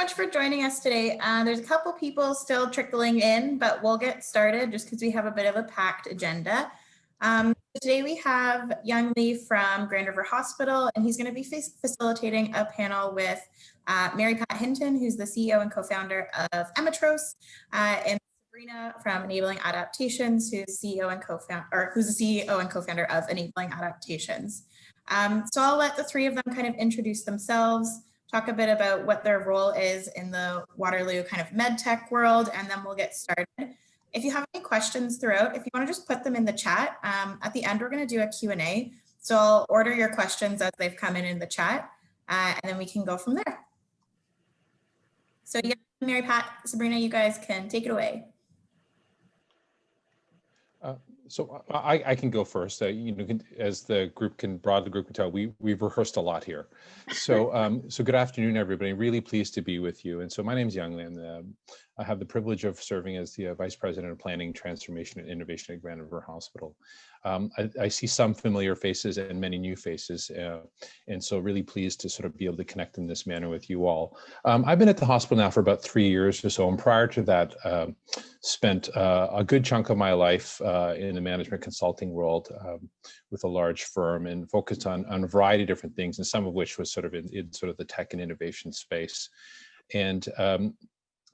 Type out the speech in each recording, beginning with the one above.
much for joining us today. There's a couple people still trickling in, but we'll get started just because we have a bit of a packed agenda. Today we have Young Lee from Grand River Hospital, and he's going to be facilitating a panel with Mary Pat Hinton, who's the CEO and co-founder of Emitros, and Sabrina from Enabling Adaptations, who's the CEO and co-founder of Enabling Adaptations. So I'll let the three of them kind of introduce themselves, talk a bit about what their role is in the Waterloo kind of med tech world, and then we'll get started. If you have any questions throughout, if you want to just put them in the chat, at the end we're going to do a Q&A. So I'll order your questions as they've come in the chat, and then we can go from there. So yeah, Mary Pat, Sabrina, you guys can take it away. So I can go first. As the group can tell, we've rehearsed a lot here. So so good afternoon, everybody. Really pleased to be with you. And so my name is Young Lee, and I have the privilege of serving as the Vice President of Planning, Transformation, and Innovation at Grand River Hospital. I see some familiar faces and many new faces, and so really pleased to sort of be able to connect in this manner with you all. I've been at the hospital now for about 3 years or so, and prior to that, spent a good chunk of my life in the management consulting world with a large firm, and focused on a variety of different things, and some of which was sort of in sort of the tech and innovation space. And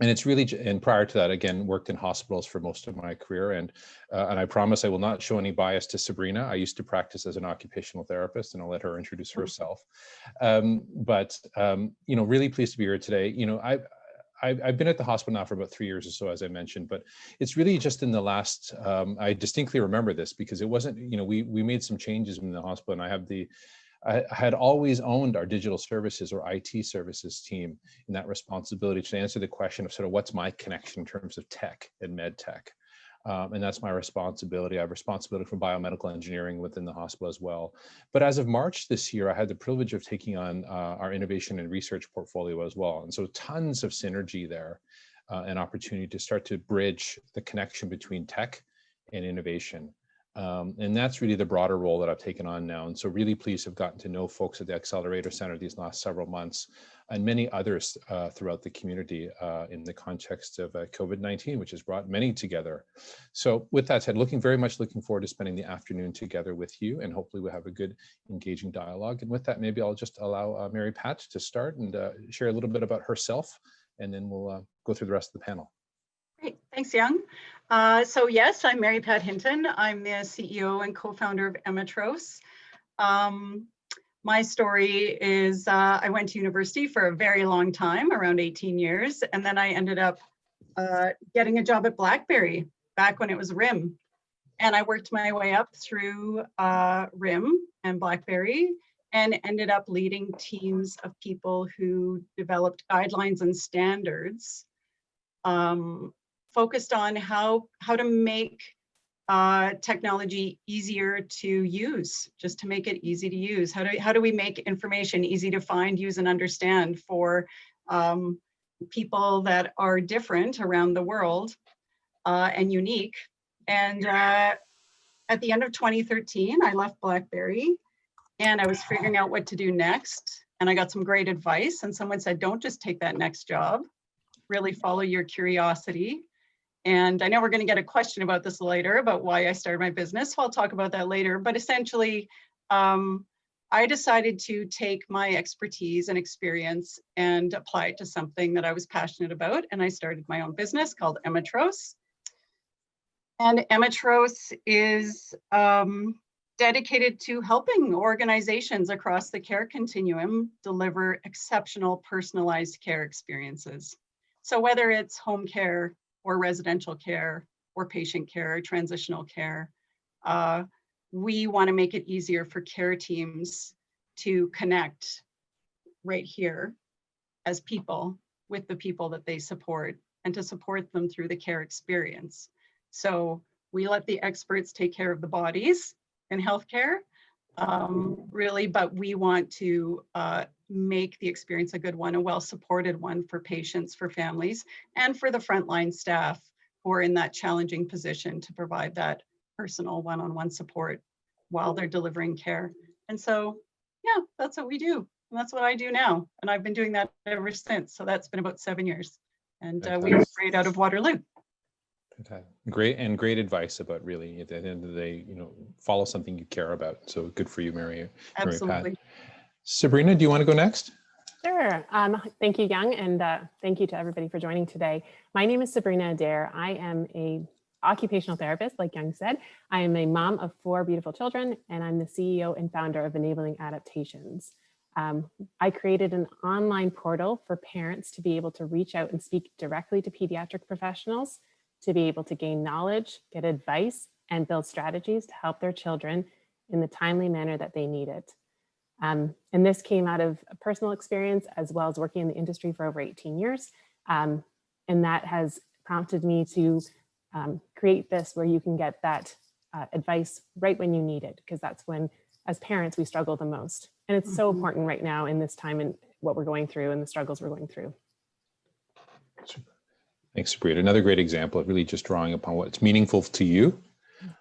it's really, and prior to that, again, worked in hospitals for most of my career. And I promise I will not show any bias to Sabrina. I used to practice as an occupational therapist, and I'll let her introduce herself. Really pleased to be here today. I've been at the hospital now for about 3 years or so, as I mentioned, but it's really just in the last, I distinctly remember this because it wasn't, we made some changes in the hospital, and I had always owned our digital services or IT services team in that responsibility to answer the question of sort of what's my connection in terms of tech and med tech. And that's my responsibility. I have responsibility for biomedical engineering within the hospital as well. But as of March this year, I had the privilege of taking on our innovation and research portfolio as well. And so tons of synergy there and opportunity to start to bridge the connection between tech and innovation. And that's really the broader role that I've taken on now. And so really pleased to have gotten to know folks at the Accelerator Centre these last several months, and many others throughout the community in the context of COVID-19, which has brought many together. So with that said, very much looking forward to spending the afternoon together with you, and hopefully we'll have a good engaging dialogue. And with that, maybe I'll just allow Mary Pat to start and share a little bit about herself, and then we'll go through the rest of the panel. Great, thanks, Young. So yes, I'm Mary Pat Hinton. I'm the CEO and co-founder of Emitros. My story is I went to university for a very long time, around 18 years, and then I ended up getting a job at BlackBerry back when it was RIM. And I worked my way up through RIM and BlackBerry, and ended up leading teams of people who developed guidelines and standards focused on how to make technology easier to use, just to make it easy to use. How do we make information easy to find, use, and understand for people that are different around the world and unique? And at the end of 2013, I left BlackBerry, and I was figuring out what to do next. And I got some great advice, and someone said, don't just take that next job, really follow your curiosity. And I know we're going to get a question about this later, about why I started my business, so I'll talk about that later. But essentially, I decided to take my expertise and experience and apply it to something that I was passionate about. And I started my own business called Emitros. And Emitros is dedicated to helping organizations across the care continuum deliver exceptional personalized care experiences. So whether it's home care or residential care or patient care or transitional care, we want to make it easier for care teams to connect right here as people with the people that they support, and to support them through the care experience. So we let the experts take care of the bodies in healthcare, really, but we want to make the experience a good one, a well-supported one for patients, for families, and for the frontline staff who are in that challenging position to provide that personal one-on-one support while they're delivering care. And so, yeah, that's what we do. And that's what I do now. And I've been doing that ever since. So that's been about 7 years. And we Fantastic. operate out of Waterloo. Fantastic. Great advice about really at the end of the day, follow something you care about. So good for you, Mary Pat. Absolutely. Sabrina, do you want to go next? Sure. Thank you, Young, and thank you to everybody for joining today. My name is Sabrina Adair. I am a occupational therapist, like Young said. I am a mom of 4 beautiful children, and I'm the CEO and founder of Enabling Adaptations. I created an online portal for parents to be able to reach out and speak directly to pediatric professionals, to be able to gain knowledge, get advice, and build strategies to help their children in the timely manner that they need it. And this came out of a personal experience as well as working in the industry for over 18 years. And that has prompted me to create this where you can get that advice right when you need it, because that's when, as parents, we struggle the most. And it's so important right now in this time and what we're going through and the struggles we're going through. Thanks, Sabrina. Another great example of really just drawing upon what's meaningful to you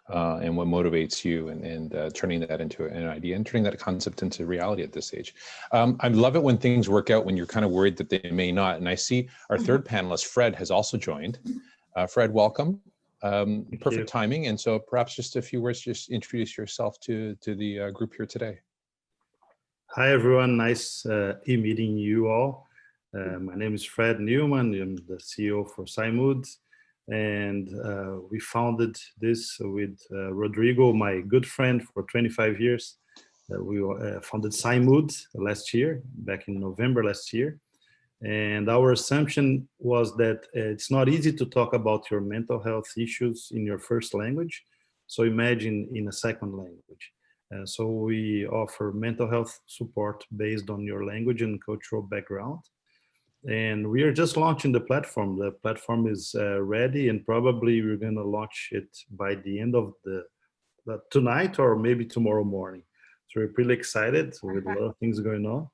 and what motivates you, and turning that into an idea and turning that concept into reality at this stage. I love it when things work out when you're kind of worried that they may not. And I see our third panelist, Fred, has also joined. Fred, welcome. Perfect timing. And so perhaps just a few words, just introduce yourself to the group here today. Hi, everyone. Nice meeting you all. My name is Fred Newman. I'm the CEO for Cymot. And we founded this with Rodrigo, my good friend for 25 years. We founded Cymot last year, back in November last year. And our assumption was that it's not easy to talk about your mental health issues in your first language. So imagine in a second language. So we offer mental health support based on your language and cultural background. And we are just launching the platform. The platform is ready, and probably we're going to launch it by the end of tonight or maybe tomorrow morning. So we're pretty excited with a lot of things going on.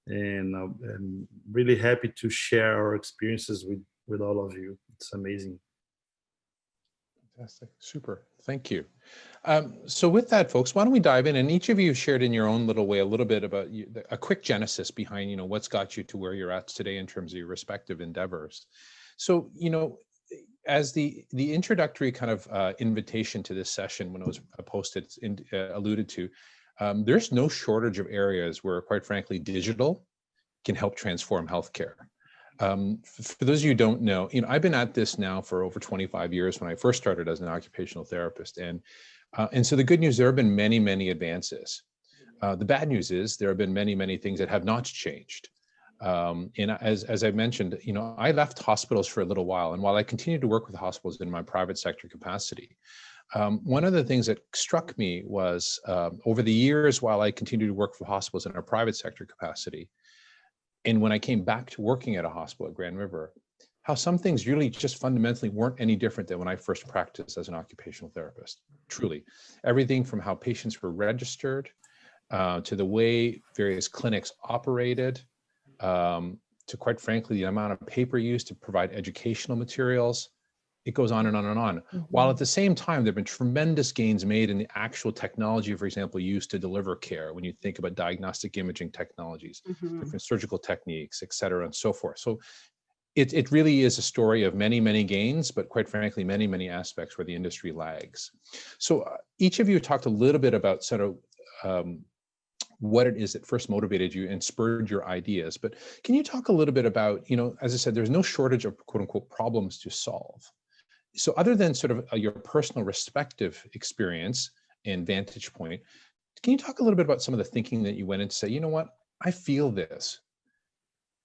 And I'm really happy to share our experiences with all of you. It's amazing. Fantastic. Super. Thank you. So with that, folks, why don't we dive in? And each of you shared in your own little way a little bit about a quick genesis behind, what's got you to where you're at today in terms of your respective endeavors. So, as the introductory kind of invitation to this session, when it was posted, alluded to, there's no shortage of areas where, quite frankly, digital can help transform healthcare. For those of you who don't know, I've been at this now for over 25 years when I first started as an occupational therapist. And so the good news, there have been many, many advances. The bad news is there have been many, many things that have not changed. And as I mentioned, I left hospitals for a little while. And while I continued to work with hospitals in my private sector capacity, one of the things that struck me was over the years, while I continued to work for hospitals in a private sector capacity, and when I came back to working at a hospital at Grand River, how some things really just fundamentally weren't any different than when I first practiced as an occupational therapist. Truly, everything from how patients were registered to the way various clinics operated, to quite frankly, the amount of paper used to provide educational materials. It goes on and on and on. While at the same time, there have been tremendous gains made in the actual technology, for example, used to deliver care. When you think about diagnostic imaging technologies, different surgical techniques, et cetera, and so forth. So it really is a story of many, many gains, but quite frankly, many, many aspects where the industry lags. So each of you talked a little bit about sort of what it is that first motivated you and spurred your ideas. But can you talk a little bit about, as I said, there's no shortage of quote unquote problems to solve. So other than sort of your personal respective experience and vantage point, can you talk a little bit about some of the thinking that you went into say, you know what, I feel this.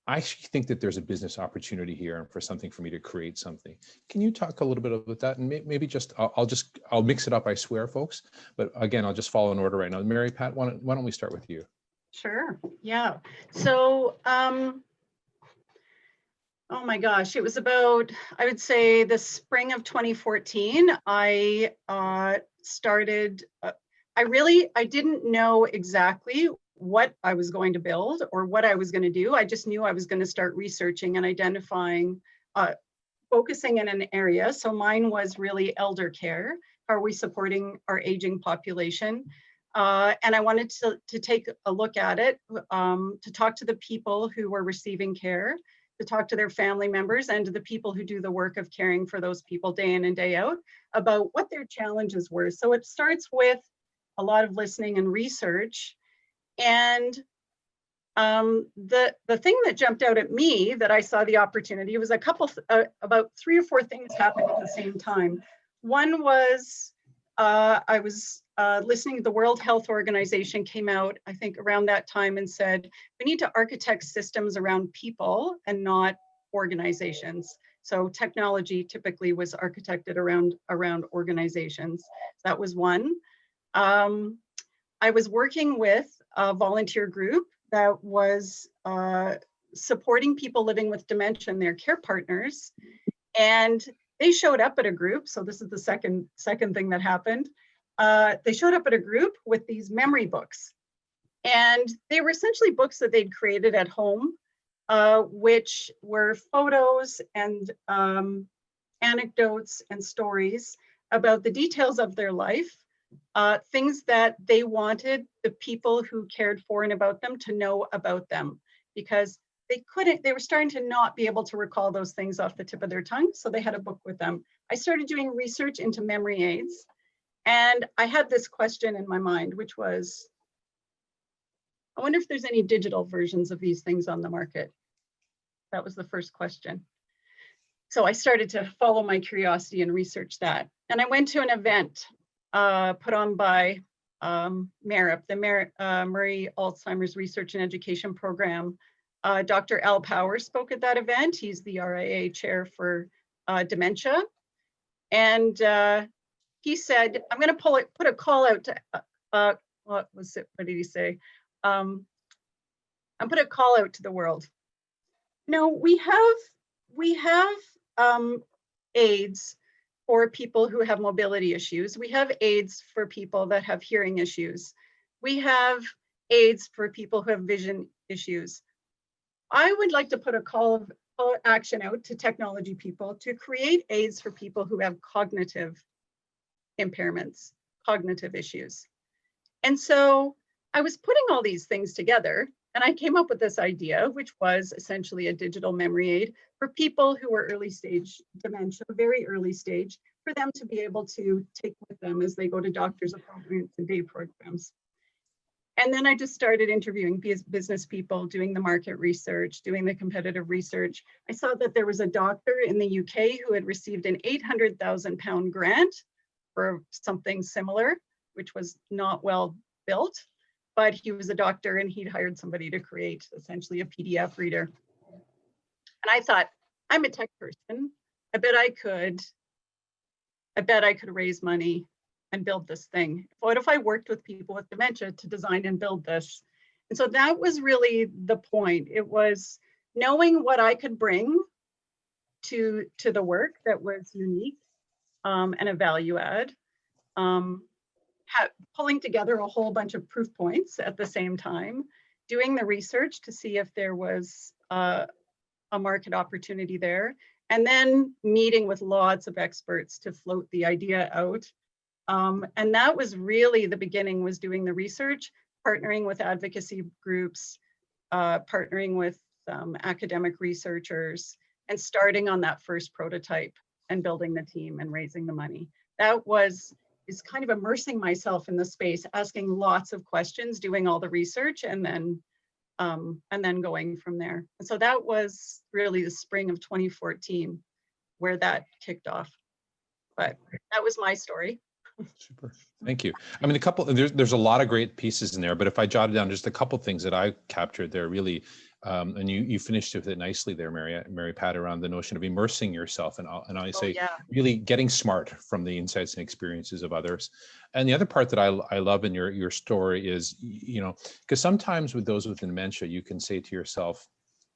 I actually think that there's a business opportunity here and for something for me to create something. Can you talk a little bit about that? And maybe just, I'll mix it up, I swear, folks. But again, I'll just follow in order right now. Mary Pat, why don't we start with you? Sure. Yeah. So, oh my gosh, it was about, I would say the spring of 2014, I started, I didn't know exactly what I was going to build or what I was going to do. I just knew I was going to start researching and identifying, focusing in an area. So mine was really elder care. How are we supporting our aging population? And I wanted to take a look at it, to talk to the people who were receiving care, to talk to their family members, and to the people who do the work of caring for those people day in and day out about what their challenges were. So it starts with a lot of listening and research. And the thing that jumped out at me that I saw the opportunity was about 3 or 4 things happened at the same time. One was I was listening, the World Health Organization came out, I think around that time, and said, we need to architect systems around people and not organizations. So technology typically was architected around organizations. That was one. I was working with a volunteer group that was supporting people living with dementia and their care partners. And they showed up at a group. So this is the second thing that happened. They showed up at a group with these memory books. And they were essentially books that they'd created at home, which were photos and anecdotes and stories about the details of their life, things that they wanted the people who cared for and about them to know about them, because they were starting to not be able to recall those things off the tip of their tongue. So they had a book with them. I started doing research into memory aids. And I had this question in my mind, which was, I wonder if there's any digital versions of these things on the market. That was the first question. So I started to follow my curiosity and research that. And I went to an event put on by MARIP, the Murray Alzheimer's Research and Education Program. Dr. Al Power spoke at that event. He's the RIA chair for dementia. And he said, I'm going to put a call out to, what did he say? I'm put a call out to the world. No, we have aids for people who have mobility issues. We have aids for people that have hearing issues. We have aids for people who have vision issues. I would like to put a call of action out to technology people to create aids for people who have cognitive impairments, cognitive issues. And so I was putting all these things together, and I came up with this idea, which was essentially a digital memory aid for people who were early stage dementia, very early stage, for them to be able to take with them as they go to doctor's appointments and day programs. And then I just started interviewing business people, doing the market research, doing the competitive research. I saw that there was a doctor in the UK who had received an £800,000 grant for something similar, which was not well built, but he was a doctor and he'd hired somebody to create essentially a PDF reader. And I thought, I'm a tech person. I bet I could raise money and build this thing. What if I worked with people with dementia to design and build this? And so that was really the point. It was knowing what I could bring to the work that was unique and a value add, pulling together a whole bunch of proof points at the same time, doing the research to see if there was a market opportunity there, and then meeting with lots of experts to float the idea out. And that was really the beginning, was doing the research, partnering with advocacy groups, partnering with academic researchers, and starting on that first prototype and building the team and raising the money. That is kind of immersing myself in the space, asking lots of questions, doing all the research, and then going from there. And so that was really the spring of 2014 where that kicked off. But that was my story. Super. Thank you. I mean, there's a lot of great pieces in there, but if I jotted down just a couple of things that I captured there really, and you finished with it nicely there, Mary Pat, around the notion of immersing yourself, and I say really getting smart from the insights and experiences of others. And the other part that I love in your story is, because sometimes with those with dementia, you can say to yourself,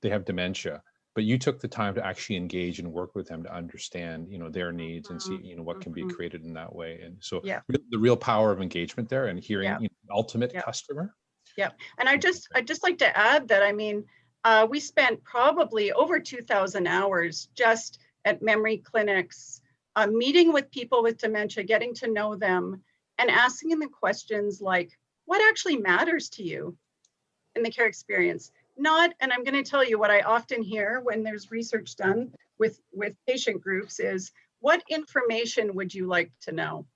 they have dementia, but you took the time to actually engage and work with them to understand, their needs and see, what can be created in that way. And so the real power of engagement there and hearing the ultimate customer. Yeah. And I'd just like to add that, I mean, we spent probably over 2,000 hours just at memory clinics, meeting with people with dementia, getting to know them, and asking them questions like, what actually matters to you in the care experience. Not, and I'm going to tell you what I often hear when there's research done with patient groups is, what information would you like to know?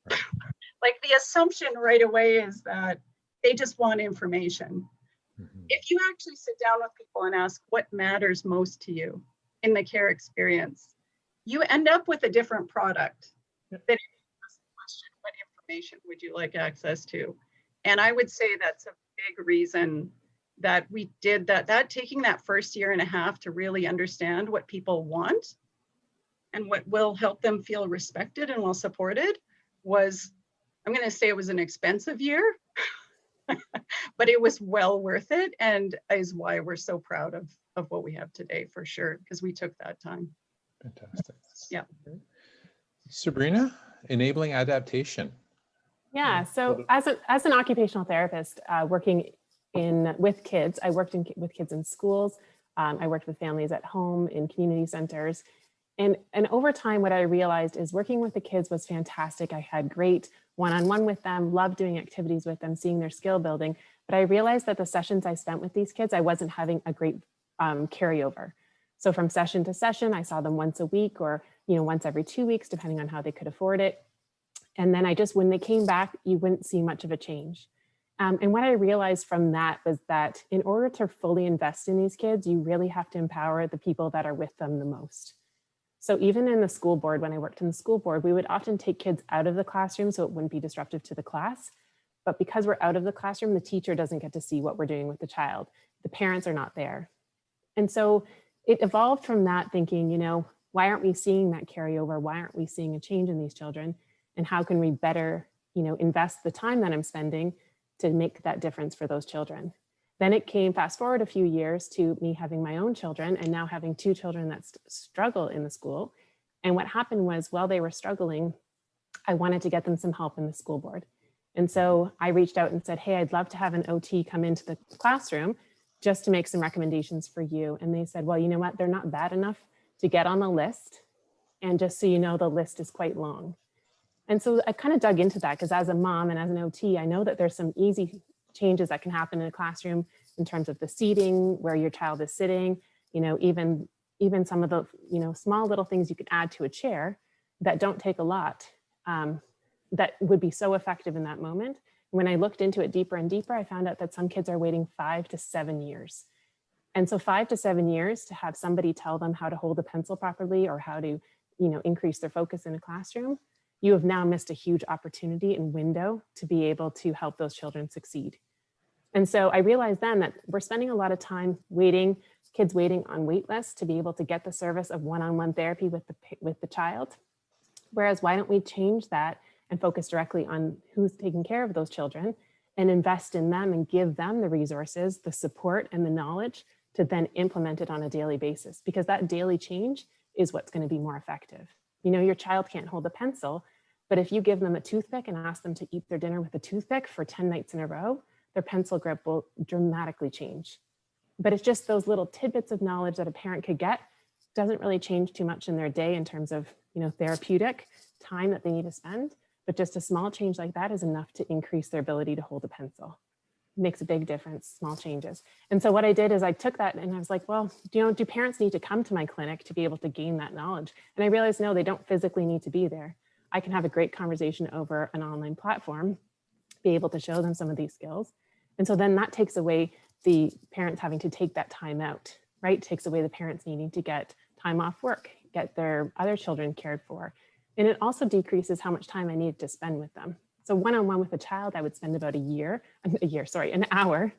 Like the assumption right away is that they just want information. If you actually sit down with people and ask what matters most to you in the care experience, you end up with a different product. Than if you ask the question, what information would you like access to? And I would say that's a big reason that we did that taking that first year and a half to really understand what people want and what will help them feel respected and well supported was, I'm going to say it was an expensive year, but it was well worth it, and is why we're so proud of what we have today, for sure, because we took that time. Fantastic. Yeah. Sabrina, enabling adaptation. Yeah, so as an occupational therapist working with kids, I worked with kids in schools. I worked with families at home, in community centers. And over time, what I realized is working with the kids was fantastic. I had great one-on-one with them, loved doing activities with them, seeing their skill building. But I realized that the sessions I spent with these kids, I wasn't having a great carryover. So from session to session, I saw them once a week or once every 2 weeks, depending on how they could afford it. And then when they came back, you wouldn't see much of a change. And what I realized from that was that in order to fully invest in these kids, you really have to empower the people that are with them the most. So even in the school board, when I worked in the school board, we would often take kids out of the classroom so it wouldn't be disruptive to the class. But because we're out of the classroom, the teacher doesn't get to see what we're doing with the child. The parents are not there. And so it evolved from that thinking, why aren't we seeing that carryover? Why aren't we seeing a change in these children? And how can we better, invest the time that I'm spending to make that difference for those children? Then it came, fast forward a few years, to me having my own children and now having 2 children that struggle in the school. And what happened was, while they were struggling, I wanted to get them some help in the school board. And so I reached out and said, hey, I'd love to have an OT come into the classroom just to make some recommendations for you. And they said, well, you know what, they're not bad enough to get on the list. And just so you know, the list is quite long. And so I kind of dug into that, because as a mom and as an OT, I know that there's some easy changes that can happen in a classroom in terms of the seating, where your child is sitting, even some of the, small little things you could add to a chair that don't take a lot, that would be so effective in that moment. When I looked into it deeper and deeper, I found out that some kids are waiting 5 to 7 years. And so 5 to 7 years to have somebody tell them how to hold a pencil properly or how to, increase their focus in a classroom, you have now missed a huge opportunity and window to be able to help those children succeed. And so I realized then that we're spending a lot of time kids waiting on wait lists to be able to get the service of one-on-one therapy with the child. Whereas why don't we change that and focus directly on who's taking care of those children and invest in them and give them the resources, the support and the knowledge to then implement it on a daily basis, because that daily change is what's going to be more effective. Your child can't hold a pencil, but if you give them a toothpick and ask them to eat their dinner with a toothpick for 10 nights in a row, their pencil grip will dramatically change. But it's just those little tidbits of knowledge that a parent could get doesn't really change too much in their day in terms of, therapeutic time that they need to spend. But just a small change like that is enough to increase their ability to hold a pencil. It makes a big difference, small changes. And so what I did is I took that and I was like, well, do parents need to come to my clinic to be able to gain that knowledge? And I realized, no, they don't physically need to be there. I can have a great conversation over an online platform, be able to show them some of these skills. And so then that takes away the parents having to take that time out, right? Takes away the parents needing to get time off work, get their other children cared for. And it also decreases how much time I needed to spend with them. So one-on-one with a child, I would spend about an hour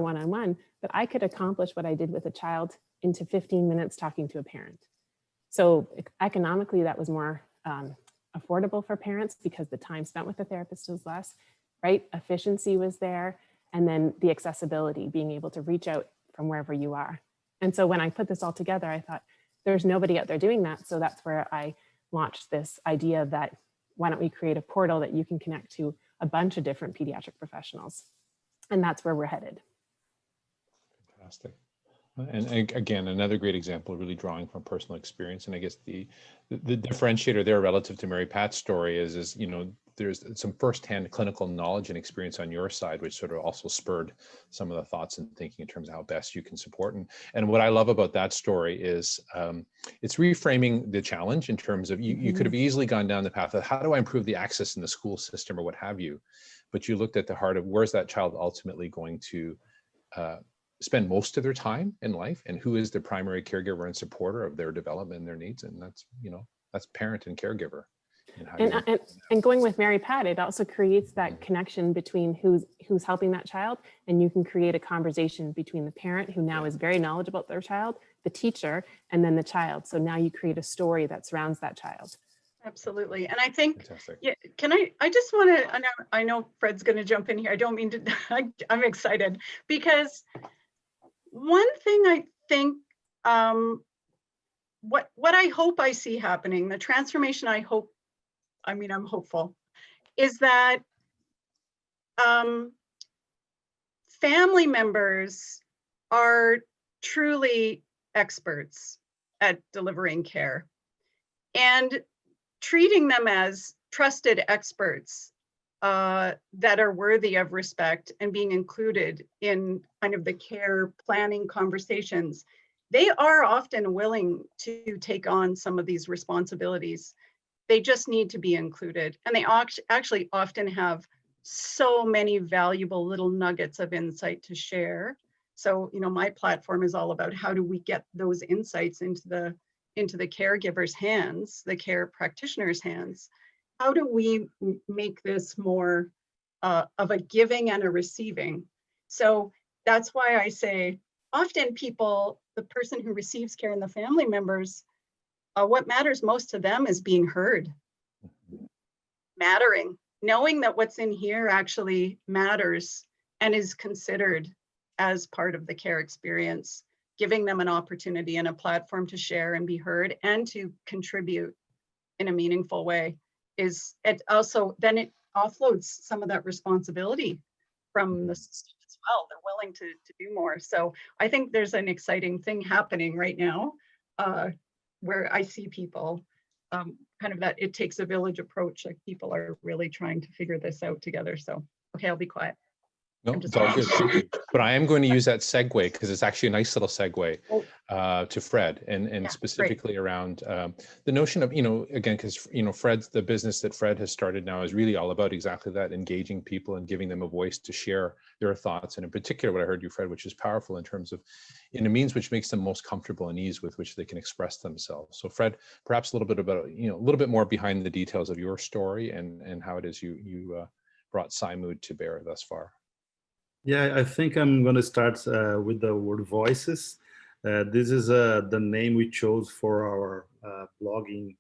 one-on-one, but I could accomplish what I did with a child into 15 minutes talking to a parent. So economically, that was more affordable for parents because the time spent with the therapist was less, right? Efficiency was there. And then the accessibility, being able to reach out from wherever you are. And so when I put this all together, I thought there's nobody out there doing that. So that's where I launched this idea that why don't we create a portal that you can connect to a bunch of different pediatric professionals? And that's where we're headed. Fantastic. And again, another great example, really drawing from personal experience. And I guess the differentiator there relative to Mary Pat's story is there's some firsthand clinical knowledge and experience on your side, which sort of also spurred some of the thoughts and thinking in terms of how best you can support. And what I love about that story is it's reframing the challenge in terms of you could have easily gone down the path of how do I improve the access in the school system or what have you, but you looked at the heart of where's that child ultimately going to spend most of their time in life, and who is the primary caregiver and supporter of their development and their needs, and that's, you know, that's parent and caregiver. And going with Mary Pat, it also creates that connection between who's helping that child, and you can create a conversation between the parent, who now is very knowledgeable about their child, the teacher, and then the child. So now you create a story that surrounds that child. Absolutely. And I think, Fantastic. yeah, I just want to, I know Fred's going to jump in here. I don't mean to, I'm excited because one thing I think, what I hope I see happening, the transformation I'm hopeful, is that family members are truly experts at delivering care, and treating them as trusted experts that are worthy of respect and being included in kind of the care planning conversations. They are often willing to take on some of these responsibilities. They just need to be included. And they actually often have so many valuable little nuggets of insight to share. So, you know, my platform is all about how do we get those insights into the caregiver's hands, the care practitioner's hands. How do we make this more of a giving and a receiving? So that's why I say often people, the person who receives care and the family members, what matters most to them is being heard, mattering, knowing that what's in here actually matters and is considered as part of the care experience, giving them an opportunity and a platform to share and be heard and to contribute in a meaningful way. Is it also, then it offloads some of that responsibility from the system as well. They're willing to do more. So I think there's an exciting thing happening right now where I see people kind of that it takes a village approach, like people are really trying to figure this out together. So, okay, I'll be quiet. No, it's all good. Thank you. But I am going to use that segue because it's actually a nice little segue to Fred and specifically great. Around the notion of, you know, again, because, you know, Fred's, the business that Fred has started now is really all about exactly that, engaging people and giving them a voice to share their thoughts. And in particular, what I heard you, Fred, which is powerful in terms of in a means which makes them most comfortable and ease with which they can express themselves. So Fred, perhaps a little bit about, you know, a little bit more behind the details of your story and how it is you brought Cymot to bear thus far. Yeah, I think I'm going to start with the word voices. This is the name we chose for our blogging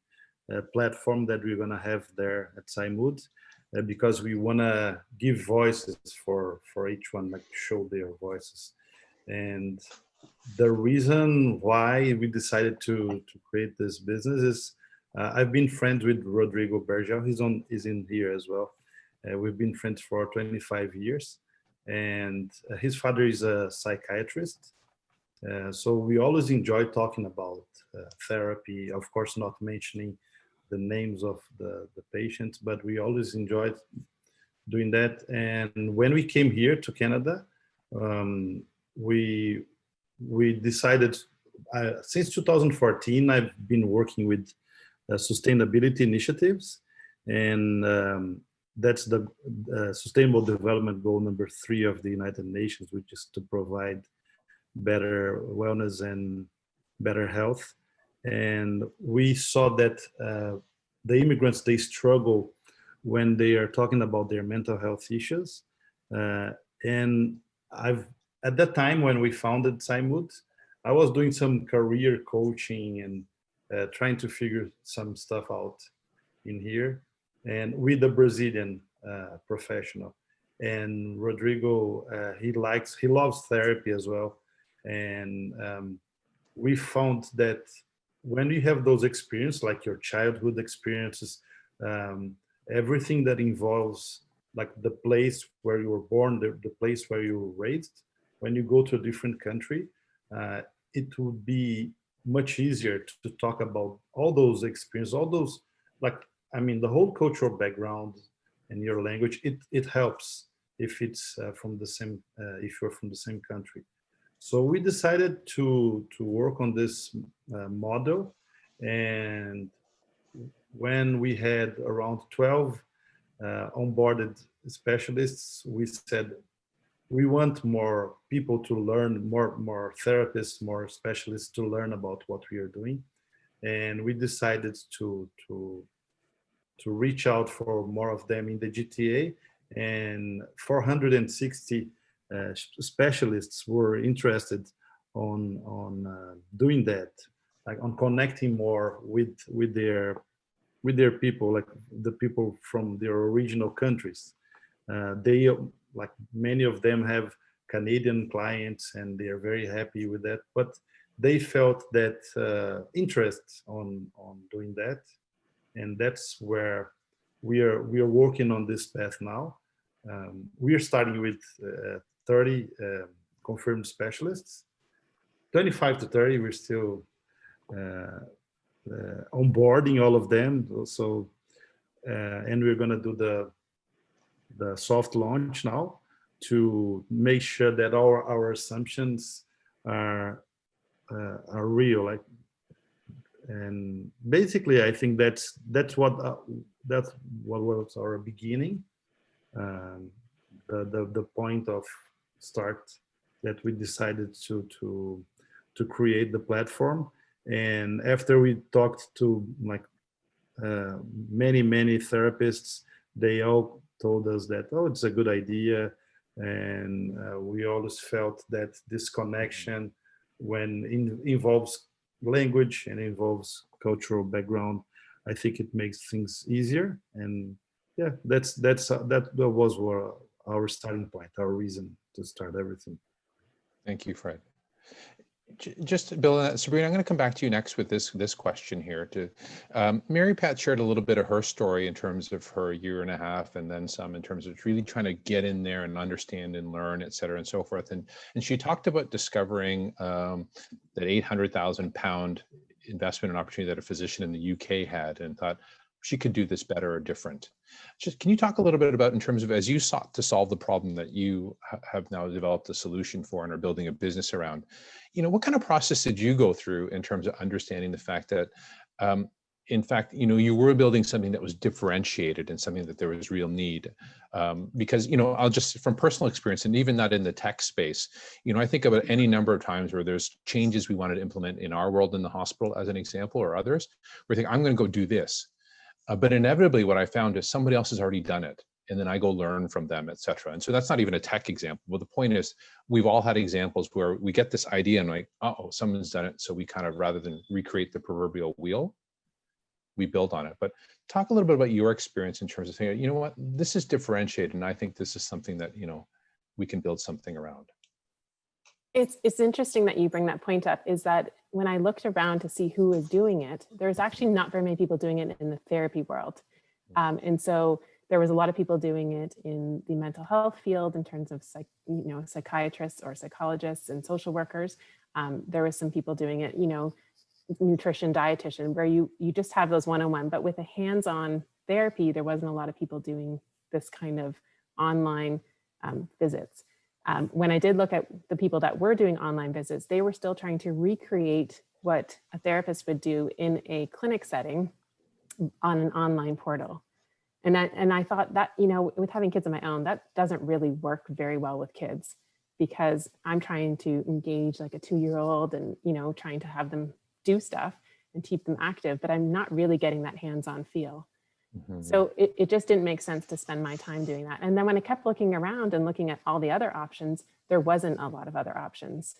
platform that we're going to have there at Cymot, because we want to give voices for each one, like show their voices. And the reason why we decided to create this business is I've been friends with Rodrigo Bergel. He's in here as well. We've been friends for 25 years. And his father is a psychiatrist. So we always enjoy talking about therapy, of course, not mentioning the names of the patients, but we always enjoyed doing that. And when we came here to Canada, we decided, since 2014, I've been working with sustainability initiatives, and that's the Sustainable Development Goal number 3 of the United Nations, which is to provide better wellness and better health. And we saw that the immigrants, they struggle when they are talking about their mental health issues. And at that time when we founded Cymot, I was doing some career coaching and trying to figure some stuff out in here, and with a Brazilian professional. And Rodrigo, he loves therapy as well. And we found that when you have those experiences, like your childhood experiences, everything that involves like the place where you were born, the place where you were raised, when you go to a different country, it would be much easier to talk about all those experiences, all those, like, I mean, the whole cultural background, and your language, it helps if it's from the same, if you're from the same country. So we decided to work on this model, and when we had around 12 onboarded specialists, we said we want more people to learn, more therapists, more specialists to learn about what we are doing, and we decided to reach out for more of them in the GTA, and 460 specialists were interested on doing that, like on connecting more with their people, like the people from their original countries. They, like many of them, have Canadian clients and they are very happy with that, but they felt that interest on doing that, and that's where we are working on this path now. We are starting with 30 confirmed specialists, 25 to 30. We're still onboarding all of them. So, and we're going to do the soft launch now to make sure that our assumptions are real. Like, and basically, I think that's what was our beginning. The point of start that we decided to create the platform. And after we talked to like many therapists, they all told us that, oh, it's a good idea. And we always felt that this connection, when involves language and involves cultural background, I think it makes things easier. And yeah, that was our starting point, our reason to start everything. Thank you, Fred. Just Bill, Sabrina, I'm going to come back to you next with this question here. Mary Pat shared a little bit of her story in terms of her year and a half, and then some in terms of really trying to get in there and understand and learn, et cetera, and so forth. And she talked about discovering that £800,000 investment and opportunity that a physician in the UK had, and thought she could do this better or different. Just, can you talk a little bit about, in terms of, as you sought to solve the problem that you have now developed a solution for and are building a business around, what kind of process did you go through in terms of understanding the fact that, in fact, you were building something that was differentiated and something that there was real need? Because, I'll just, from personal experience, and even not in the tech space, I think about any number of times where there's changes we wanted to implement in our world in the hospital, as an example, or others, where we think, I'm going to go do this. But inevitably, what I found is somebody else has already done it, and then I go learn from them, et cetera. And so that's not even a tech example. But the point is, we've all had examples where we get this idea and like, oh, someone's done it. So we kind of, rather than recreate the proverbial wheel, we build on it. But talk a little bit about your experience in terms of saying, you know what, this is differentiated, and I think this is something that, we can build something around. It's interesting that you bring that point up, is that when I looked around to see who was doing it, there's actually not very many people doing it in the therapy world. And so there was a lot of people doing it in the mental health field in terms of psychiatrists or psychologists and social workers. There was some people doing it, nutrition, dietitian, where you just have those one-on-one, but with a hands-on therapy, there wasn't a lot of people doing this kind of online visits. When I did look at the people that were doing online visits, they were still trying to recreate what a therapist would do in a clinic setting on an online portal. And I thought that, with having kids of my own, that doesn't really work very well with kids, because I'm trying to engage like a 2-year-old and, trying to have them do stuff and keep them active, but I'm not really getting that hands-on feel. Mm-hmm. So it just didn't make sense to spend my time doing that. And then when I kept looking around and looking at all the other options, there wasn't a lot of other options.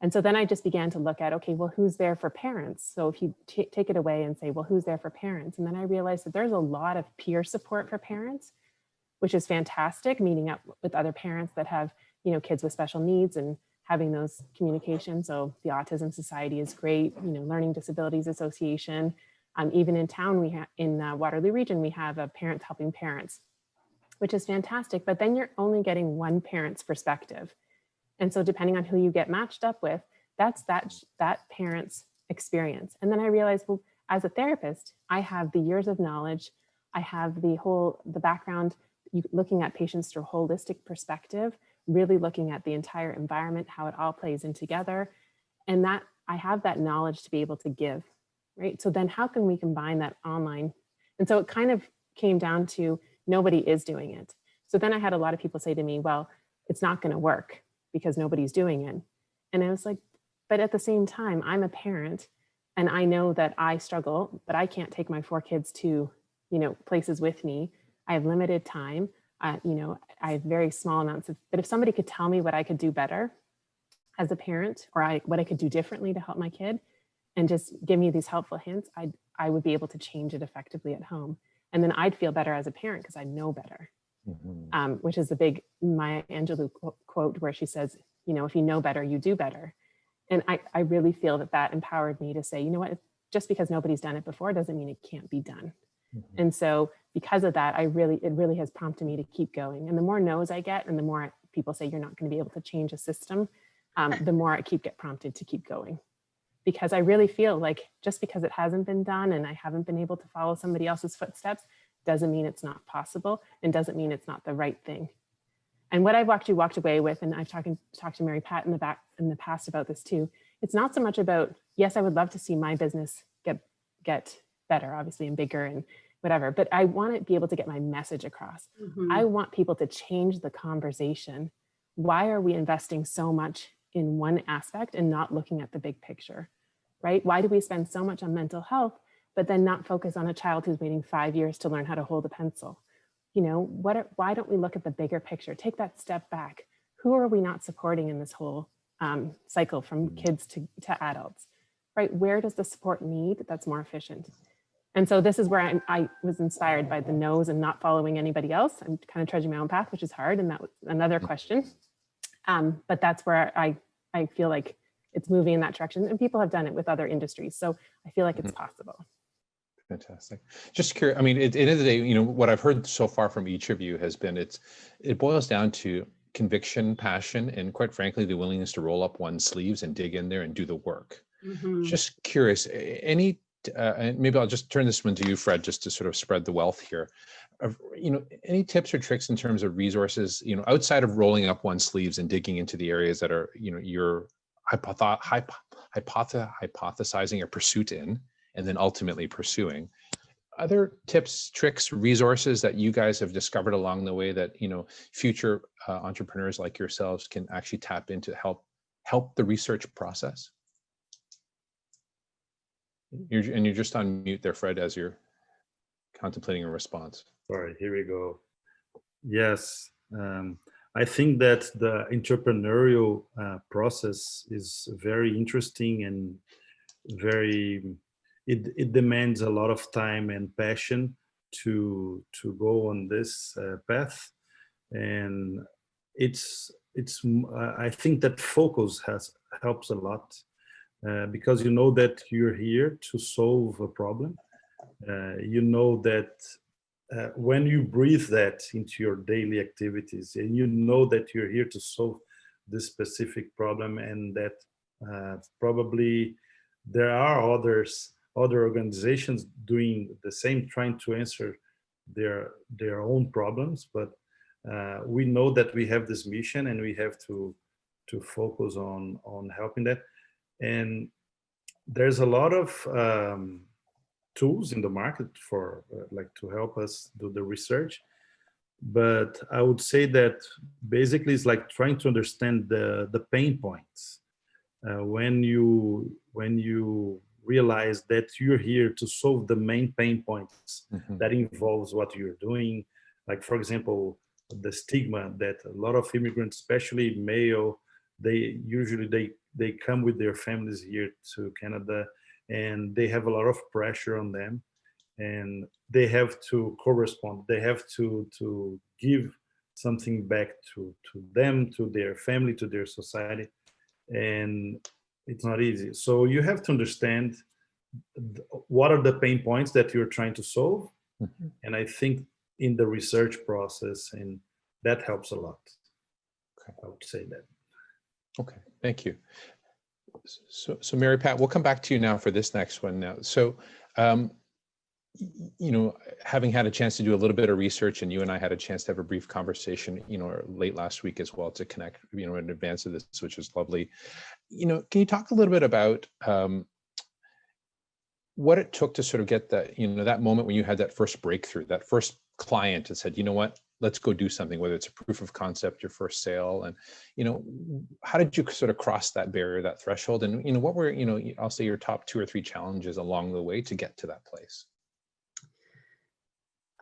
And so then I just began to look at, okay, well, who's there for parents? So if you take it away and say, well, who's there for parents? And then I realized that there's a lot of peer support for parents, which is fantastic, meeting up with other parents that have, kids with special needs and having those communications. So the Autism Society is great, Learning Disabilities Association. Even in town, we have in Waterloo region, we have a Parents Helping Parents, which is fantastic. But then you're only getting one parent's perspective. And so depending on who you get matched up with, that's that parent's experience. And then I realized, well, as a therapist, I have the years of knowledge. I have the background, looking at patients through a holistic perspective, really looking at the entire environment, how it all plays in together. And that I have that knowledge to be able to give, right? So then how can we combine that online? And so it kind of came down to nobody is doing it. So then I had a lot of people say to me, well, it's not going to work because nobody's doing it. And I was like, but at the same time, I'm a parent and I know that I struggle, but I can't take my 4 kids to, places with me. I have limited time. I have very small amounts of, but if somebody could tell me what I could do better as a parent, or what I could do differently to help my kid and just give me these helpful hints, I would be able to change it effectively at home. And then I'd feel better as a parent because I know better. Which is the big Maya Angelou quote where she says, if you know better, you do better. And I really feel that empowered me to say, you know what, just because nobody's done it before doesn't mean it can't be done. And so because of that, it really has prompted me to keep going. And the more no's I get, and the more people say you're not going to be able to change a system, the more I get prompted to keep going. Because I really feel like just because it hasn't been done and I haven't been able to follow somebody else's footsteps doesn't mean it's not possible and doesn't mean it's not the right thing. And what I've actually walked away with, and I've talked to Mary Pat in the past about this too, it's not so much about, yes, I would love to see my business get better, obviously, and bigger and whatever, but I want to be able to get my message across. I want people to change the conversation. Why are we investing so much in one aspect and not looking at the big picture, right? Why do we spend so much on mental health, but then not focus on a child who's waiting 5 years to learn how to hold a pencil? Why don't we look at the bigger picture? Take that step back. Who are we not supporting in this whole cycle from kids to adults, right? Where does the support need that's more efficient? And so this is where I was inspired by the no's and not following anybody else. I'm kind of trudging my own path, which is hard. And that was another question. But that's where I feel like it's moving in that direction, and people have done it with other industries. So I feel like it's possible. Fantastic. Just curious. I mean, at the end of the day, what I've heard so far from each of you has been it boils down to conviction, passion, and quite frankly, the willingness to roll up one's sleeves and dig in there and do the work. Just curious, and maybe I'll just turn this one to you, Fred, just to sort of spread the wealth here. Any tips or tricks in terms of resources, outside of rolling up one's sleeves and digging into the areas that are, you're hypothesizing a pursuit in, and then ultimately pursuing. Other tips, tricks, resources that you guys have discovered along the way that future entrepreneurs like yourselves can actually tap into help the research process? You're just on mute there, Fred, as you're contemplating a response. Sorry, here we go. Yes, I think that the entrepreneurial process is very interesting and it demands a lot of time and passion to go on this path. And I think that focus helps a lot because you know that you're here to solve a problem. You know that when you breathe that into your daily activities, and you know that you're here to solve this specific problem, and that probably there are other organizations doing the same, trying to answer their own problems, but we know that we have this mission and we have to focus on helping that. And there's a lot of tools in the market for to help us do the research, but I would say that basically it's like trying to understand the pain points. When you realize that you're here to solve the main pain points that involves what you're doing, like for example, the stigma that a lot of immigrants, especially male, they come with their families here to Canada, and they have a lot of pressure on them, and they have to correspond. They have to give something back to them, to their family, to their society, and it's not easy. So you have to understand what are the pain points that you're trying to solve, and I think in the research process, and that helps a lot. Okay. I would say that. Okay, thank you. So Mary Pat, we'll come back to you now for this next one now. So you know, having had a chance to do a little bit of research, and you and I had a chance to have a brief conversation, you know, late last week as well, to connect, you know, in advance of this, which was lovely. You know, can you talk a little bit about what it took to sort of get that, you know, that moment when you had that first breakthrough, that first client that said, you know what, let's go do something, whether it's a proof of concept, your first sale, and, you know, how did you sort of cross that barrier, that threshold? And, you know, what were, you know, I'll say your top 2 or 3 challenges along the way to get to that place?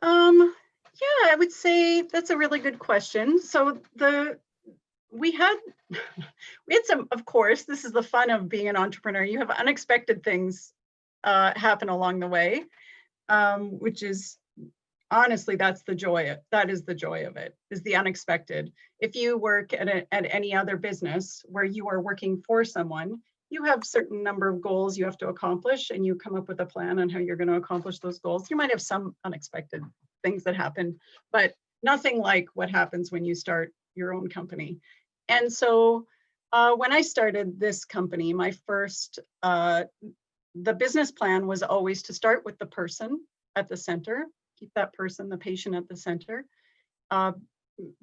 Yeah, I would say that's a really good question. So we had some, of course, this is the fun of being an entrepreneur. You have unexpected things happen along the way, which is honestly, that is the joy of it, is the unexpected. If you work at any other business where you are working for someone, you have a certain number of goals you have to accomplish, and you come up with a plan on how you're going to accomplish those goals. You might have some unexpected things that happen, but nothing like what happens when you start your own company. And so when I started this company, my first, the business plan was always to start with the person at the center, keep that person, the patient, at the center,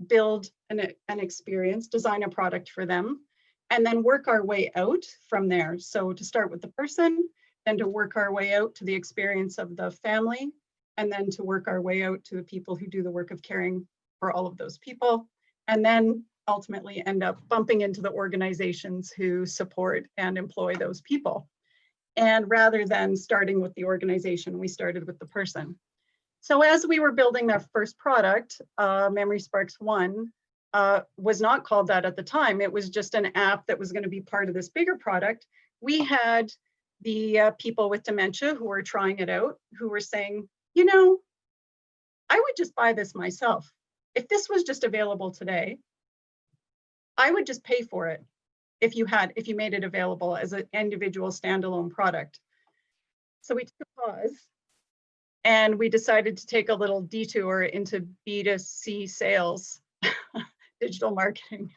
build an experience, design a product for them, and then work our way out from there. So to start with the person, then to work our way out to the experience of the family, and then to work our way out to the people who do the work of caring for all of those people, and then ultimately end up bumping into the organizations who support and employ those people. And rather than starting with the organization, we started with the person. So as we were building our first product, Memory Sparks 1 was not called that at the time. It was just an app that was going to be part of this bigger product. We had the people with dementia who were trying it out, who were saying, you know, I would just buy this myself. If this was just available today, I would just pay for it if you made it available as an individual standalone product. So we took a pause, and we decided to take a little detour into B2C sales, digital marketing,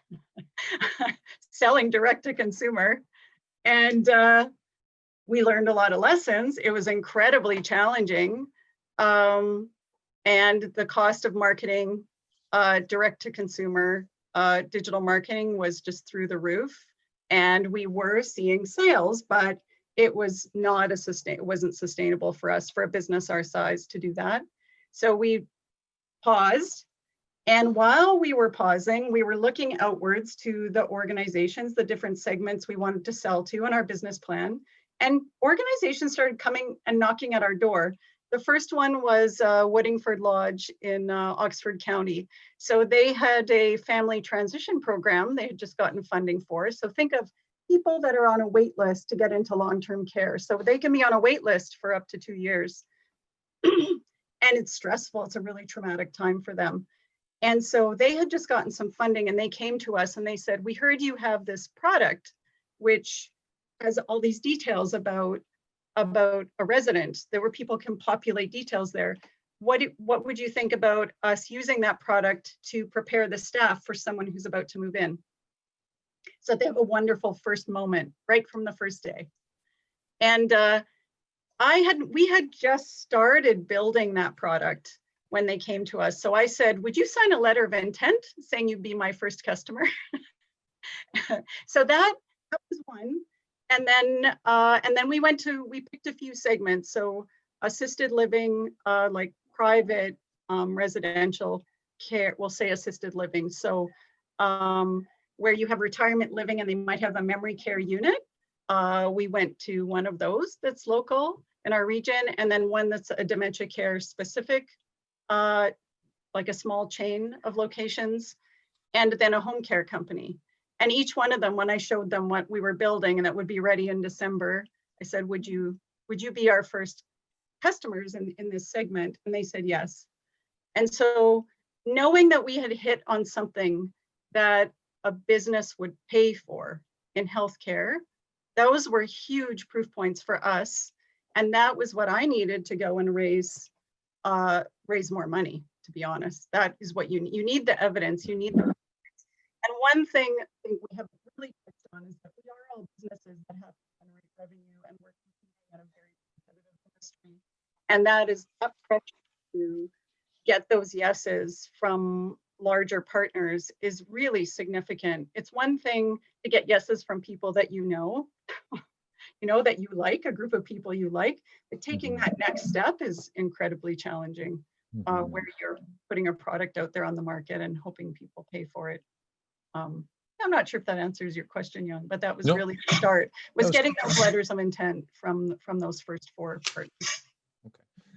selling direct to consumer. And we learned a lot of lessons. It was incredibly challenging. And the cost of marketing, direct to consumer, digital marketing was just through the roof. And we were seeing sales, but it was not it wasn't sustainable for us, for a business our size, to do that. So we paused. And while we were pausing, we were looking outwards to the organizations, the different segments we wanted to sell to in our business plan. And organizations started coming and knocking at our door. The first one was Woodingford Lodge in Oxford County. So they had a family transition program they had just gotten funding for. So think of people that are on a wait list to get into long-term care. So they can be on a wait list for up to 2 years. And it's stressful. It's a really traumatic time for them. And so they had just gotten some funding, and they came to us and they said, we heard you have this product which has all these details about a resident. There were people can populate details there. What would you think about us using that product to prepare the staff for someone who's about to move in? So they have a wonderful first moment right from the first day. And we had just started building that product when they came to us. So I said, would you sign a letter of intent saying you'd be my first customer? So that was one. And then we picked a few segments. So assisted living, like private residential care, we'll say assisted living. So where you have retirement living and they might have a memory care unit. We went to one of those that's local in our region, and then one that's a dementia care specific, like a small chain of locations, and then a home care company. And each one of them, when I showed them what we were building and that would be ready in December, I said, would you be our first customers in this segment? And they said yes. And so knowing that we had hit on something that a business would pay for in healthcare, those were huge proof points for us. And that was what I needed to go and raise more money, to be honest. That is what you need the evidence, you need the. And one thing I think we have really touched on is that we are all businesses that have to generate revenue, and we're competing in a very competitive industry. And that is up pressure to get those yeses from larger partners is really significant. It's one thing to get yeses from people that you know, that you like, a group of people you like, but taking that next step is incredibly challenging, where you're putting a product out there on the market and hoping people pay for it. I'm not sure if that answers your question, Young, but that was really the start, was getting those letters of intent from those first 4 partners.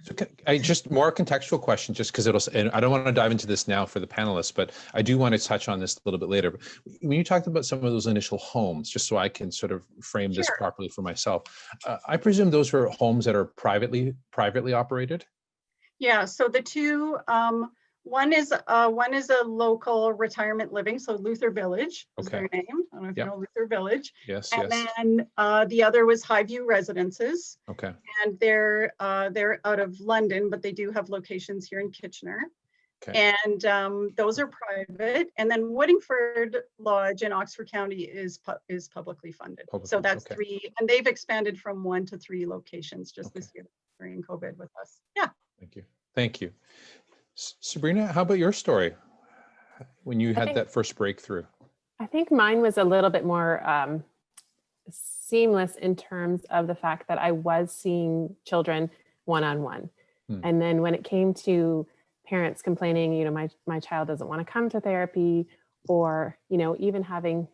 So I just more contextual question, just because and I don't want to dive into this now for the panelists, but I do want to touch on this a little bit later. But when you talked about some of those initial homes, just so I can sort of frame this properly for myself, I presume those were homes that are privately operated? Yeah, so the two, one is a local retirement living, so Luther Village is their name. I don't know if you know Luther Village. Yes, and then the other was Highview Residences. Okay. And they're out of London, but they do have locations here in Kitchener. Okay. And those are private. And then Whittingford Lodge in Oxford County is publicly funded. So that's 3, and they've expanded from 1 to 3 locations just this year during COVID with us. Yeah. Thank you. Thank you. Sabrina, how about your story when you had that first breakthrough? I think mine was a little bit more seamless in terms of the fact that I was seeing children one-on-one. And then when it came to parents complaining, my child doesn't want to come to therapy, or, even having,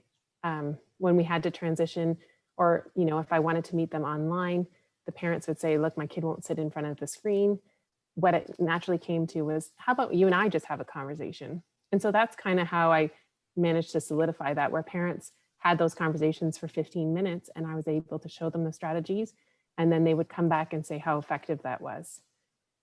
when we had to transition, or, if I wanted to meet them online, the parents would say, look, my kid won't sit in front of the screen. What it naturally came to was, how about you and I just have a conversation? And so that's kind of how I managed to solidify that, where parents had those conversations for 15 minutes and I was able to show them the strategies, and then they would come back and say how effective that was.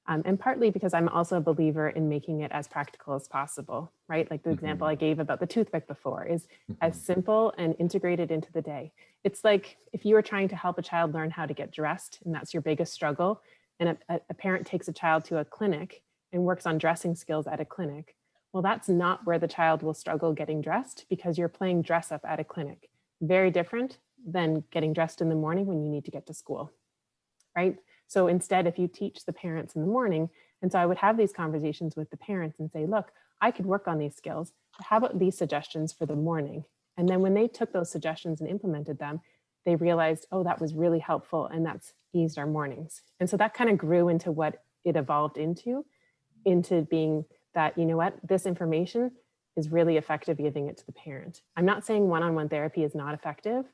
And partly because I'm also a believer in making it as practical as possible, right? Like the example I gave about the toothpick before is as simple and integrated into the day. It's like if you were trying to help a child learn how to get dressed, and that's your biggest struggle, and a parent takes a child to a clinic and works on dressing skills at a clinic. Well, that's not where the child will struggle getting dressed, because you're playing dress up at a clinic. Very different than getting dressed in the morning when you need to get to school, right? So instead, if you teach the parents in the morning, and so I would have these conversations with the parents and say, look, I could work on these skills, but how about these suggestions for the morning? And then when they took those suggestions and implemented them, they realized, oh, that was really helpful, and that's eased our mornings. And so that kind of grew into what it evolved into being that, you know what, this information is really effective giving it to the parent. I'm not saying one-on-one therapy is not effective,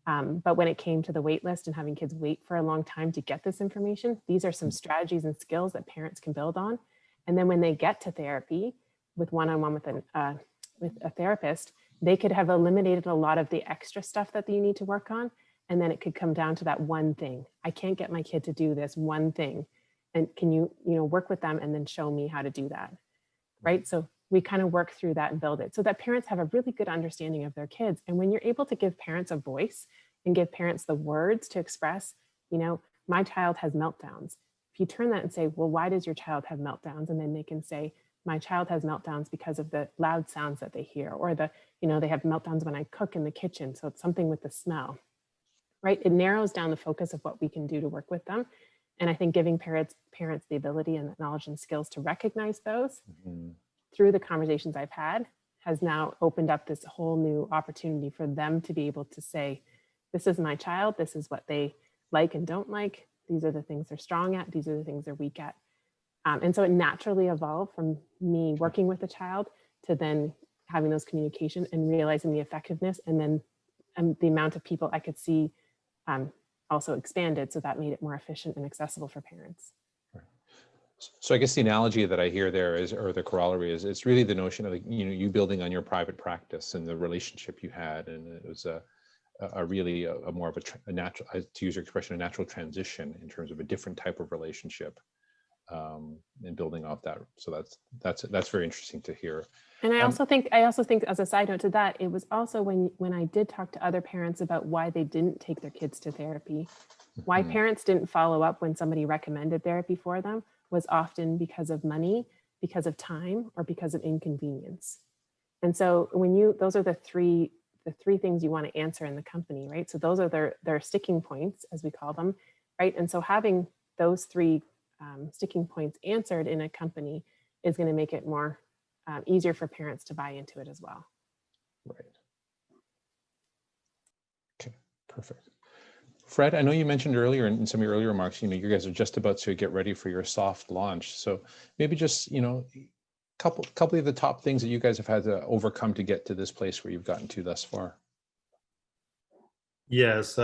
but when it came to the wait list and having kids wait for a long time to get this information, these are some strategies and skills that parents can build on. And then when they get to therapy with one-on-one with a therapist, they could have eliminated a lot of the extra stuff that you need to work on. And then it could come down to that one thing. I can't get my kid to do this one thing. And can you work with them and then show me how to do that, right? So we kind of work through that and build it so that parents have a really good understanding of their kids. And when you're able to give parents a voice and give parents the words to express, my child has meltdowns. If you turn that and say, well, why does your child have meltdowns? And then they can say, my child has meltdowns because of the loud sounds that they hear, or they have meltdowns when I cook in the kitchen. So it's something with the smell, right? It narrows down the focus of what we can do to work with them. And I think giving parents the ability and the knowledge and skills to recognize those through the conversations I've had has now opened up this whole new opportunity for them to be able to say, this is my child, this is what they like and don't like, these are the things they're strong at, these are the things they're weak at. And so it naturally evolved from me working with the child to then having those communication and realizing the effectiveness, and then the amount of people I could see also expanded. So that made it more efficient and accessible for parents. So I guess the analogy that I hear there is, or the corollary is, it's really the notion of, you building on your private practice and the relationship you had. And it was really more of a natural, to use your expression, a natural transition in terms of a different type of relationship, and building off that. So that's very interesting to hear. And I also think as a side note to that, it was also when I did talk to other parents about why they didn't take their kids to therapy, why parents didn't follow up when somebody recommended therapy for them, was often because of money, because of time, or because of inconvenience. And so those are the three things you want to answer in the company, right? So those are their sticking points, as we call them, right? And so having those three sticking points answered in a company is going to make it more easier for parents to buy into it as well. Right. Okay, perfect. Fred, I know you mentioned earlier in some of your earlier remarks, you guys are just about to get ready for your soft launch. So maybe just, couple of the top things that you guys have had to overcome to get to this place where you've gotten to thus far. Yes.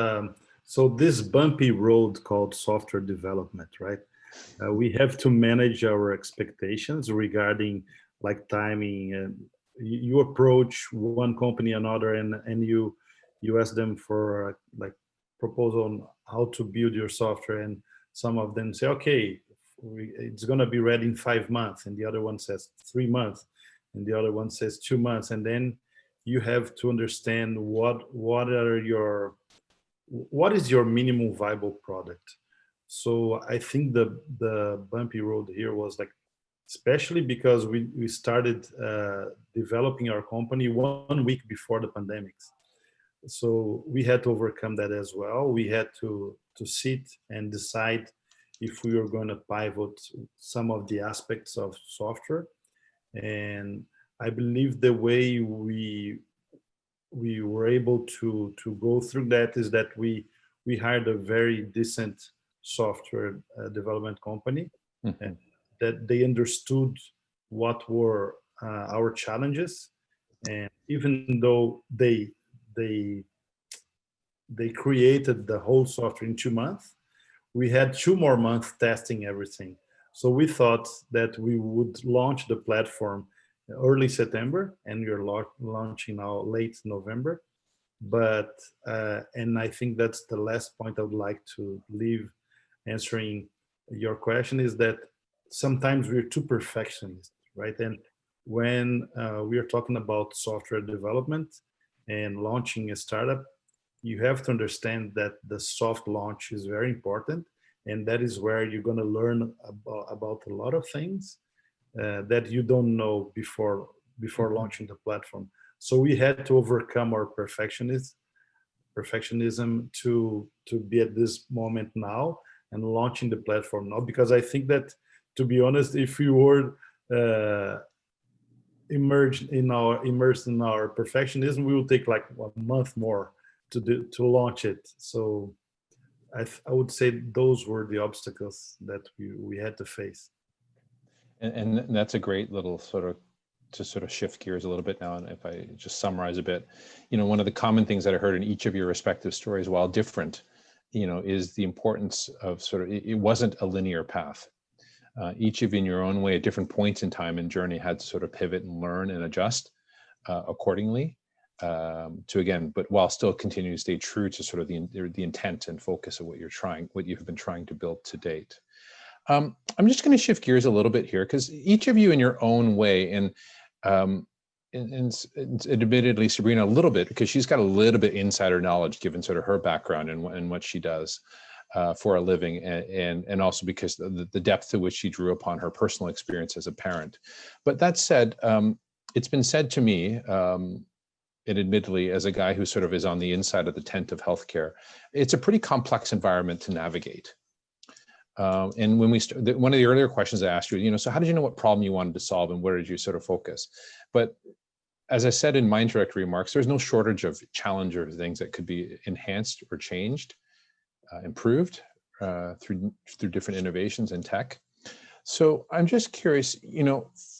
So this bumpy road called software development, right? We have to manage our expectations regarding like timing, and you approach one company another, and you ask them for like proposal on how to build your software, and some of them say, okay, it's going to be ready in 5 months, and the other one says 3 months, and the other one says 2 months, and then you have to understand what is your minimum viable product. So I think the bumpy road here was like, especially because we started developing our company 1 week before the pandemic. So we had to overcome that as well. We had to sit and decide if we were going to pivot some of the aspects of software. And I believe the way we were able to go through that is that we hired a very decent software development company, and that they understood what were our challenges, and even though they created the whole software in 2 months, we had 2 more months testing everything. So we thought that we would launch the platform early September, and we are launching now late November. But and I think that's the last point I would like to leave answering your question, is that sometimes we're too perfectionist, right? And when we are talking about software development and launching a startup, you have to understand that the soft launch is very important, and that is where you're going to learn about a lot of things that you don't know before launching the platform. So we had to overcome our perfectionism to be at this moment now and launching the platform now, because I think that, to be honest, if we were immersed in our perfectionism, we will take like 1 month more to launch it. So I would say those were the obstacles that we had to face. And that's a great little sort of shift gears a little bit now. And if I just summarize a bit, one of the common things that I heard in each of your respective stories, while different, is the importance of it wasn't a linear path. Each of you in your own way at different points in time and journey had to sort of pivot and learn and adjust accordingly but while still continuing to stay true to sort of the intent and focus of what you've been trying to build to date. I'm just going to shift gears a little bit here, because each of you in your own way, and admittedly Sabrina a little bit, because she's got a little bit insider knowledge given sort of her background and what she does for a living, and also because the depth to which she drew upon her personal experience as a parent. But that said, it's been said to me, and admittedly, as a guy who sort of is on the inside of the tent of healthcare, it's a pretty complex environment to navigate. And when one of the earlier questions I asked you, so how did you know what problem you wanted to solve, and where did you sort of focus? But as I said in my introductory remarks, there's no shortage of challenge or things that could be enhanced or changed, improved through different innovations in tech. So I'm just curious,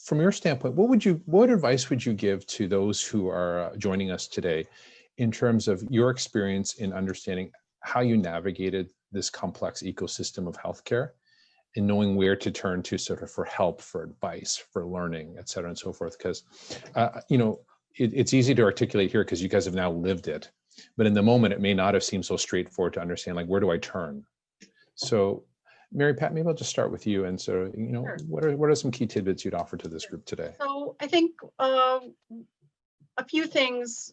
from your standpoint, what advice would you give to those who are joining us today in terms of your experience in understanding how you navigated this complex ecosystem of healthcare, and knowing where to turn to sort of for help, for advice, for learning, et cetera, and so forth? Because, it's easy to articulate here because you guys have now lived it, but in the moment, it may not have seemed so straightforward to understand, like, where do I turn? So Mary Pat, maybe I'll just start with you. And so, Sure. what are some key tidbits you'd offer to this group today? So I think a few things.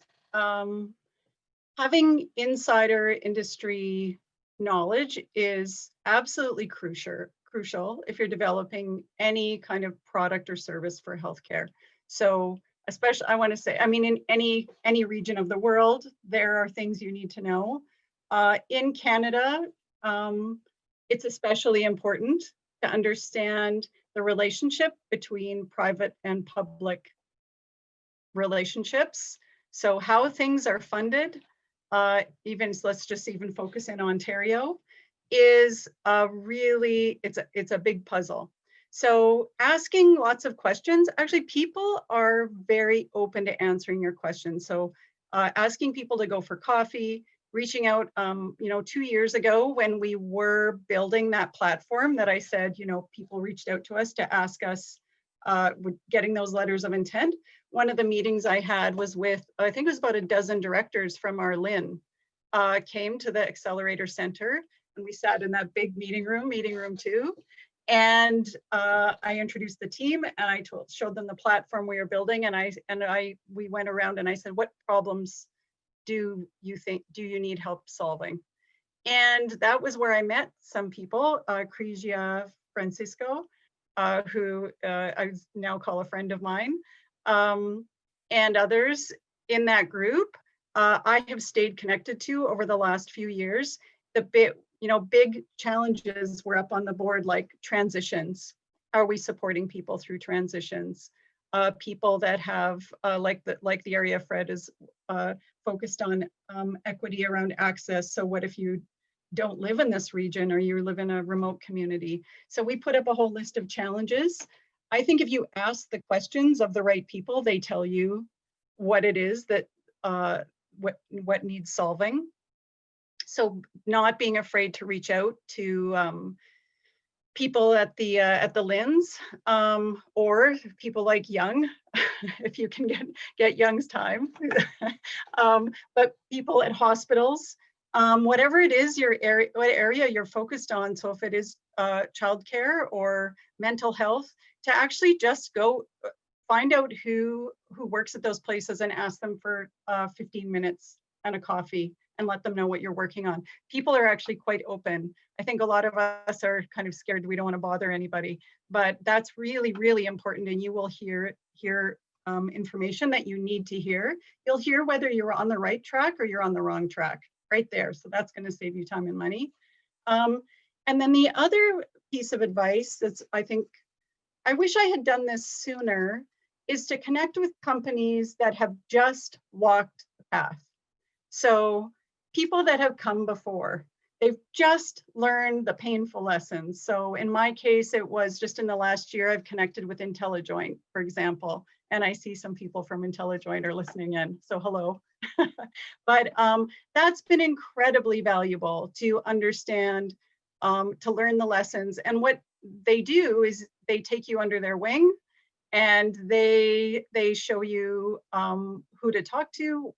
Having insider industry knowledge is absolutely crucial if you're developing any kind of product or service for healthcare. So especially, I want to say, in any region of the world, there are things you need to know. In Canada, it's especially important to understand the relationship between private and public relationships. So how things are funded, let's just even focus in Ontario, is really, it's a big puzzle. So asking lots of questions, actually people are very open to answering your questions. So asking people to go for coffee, reaching out, 2 years ago when we were building that platform that I said, people reached out to us to ask us, getting those letters of intent. One of the meetings I had was with, I think it was about a dozen directors from our LIN, came to the Accelerator Centre, and we sat in that big meeting room 2. And I introduced the team, and I showed them the platform we were building, and we went around and I said, what problems do you need help solving? And that was where I met some people, Crisia Francisco, who I now call a friend of mine, and others in that group. I have stayed connected to over the last few years. The big challenges were up on the board, like transitions. Are we supporting people through transitions? People that have, like the area Fred is focused on, equity around access. So what if you don't live in this region or you live in a remote community? So we put up a whole list of challenges. I think if you ask the questions of the right people, they tell you what it is that, what needs solving. So not being afraid to reach out to people at the LINs, or people like Young, if you can get Young's time, but people at hospitals, whatever it is what area you're focused on. So if it is childcare or mental health, to actually just go find out who works at those places and ask them for 15 minutes and a coffee, and let them know what you're working on. People are actually quite open. I think a lot of us are kind of scared. We don't want to bother anybody, but that's really, really important. And you will hear information that you need to hear. You'll hear whether you're on the right track or you're on the wrong track right there. So that's going to save you time and money. And then the other piece of advice that's, I think, I wish I had done this sooner, is to connect with companies that have just walked the path. So people that have come before, they've just learned the painful lessons. So in my case, it was just in the last year, I've connected with IntelliJoint, for example, and I see some people from IntelliJoint are listening in, so hello. But that's been incredibly valuable to understand, to learn the lessons. And what they do is they take you under their wing, and they show you who to talk to,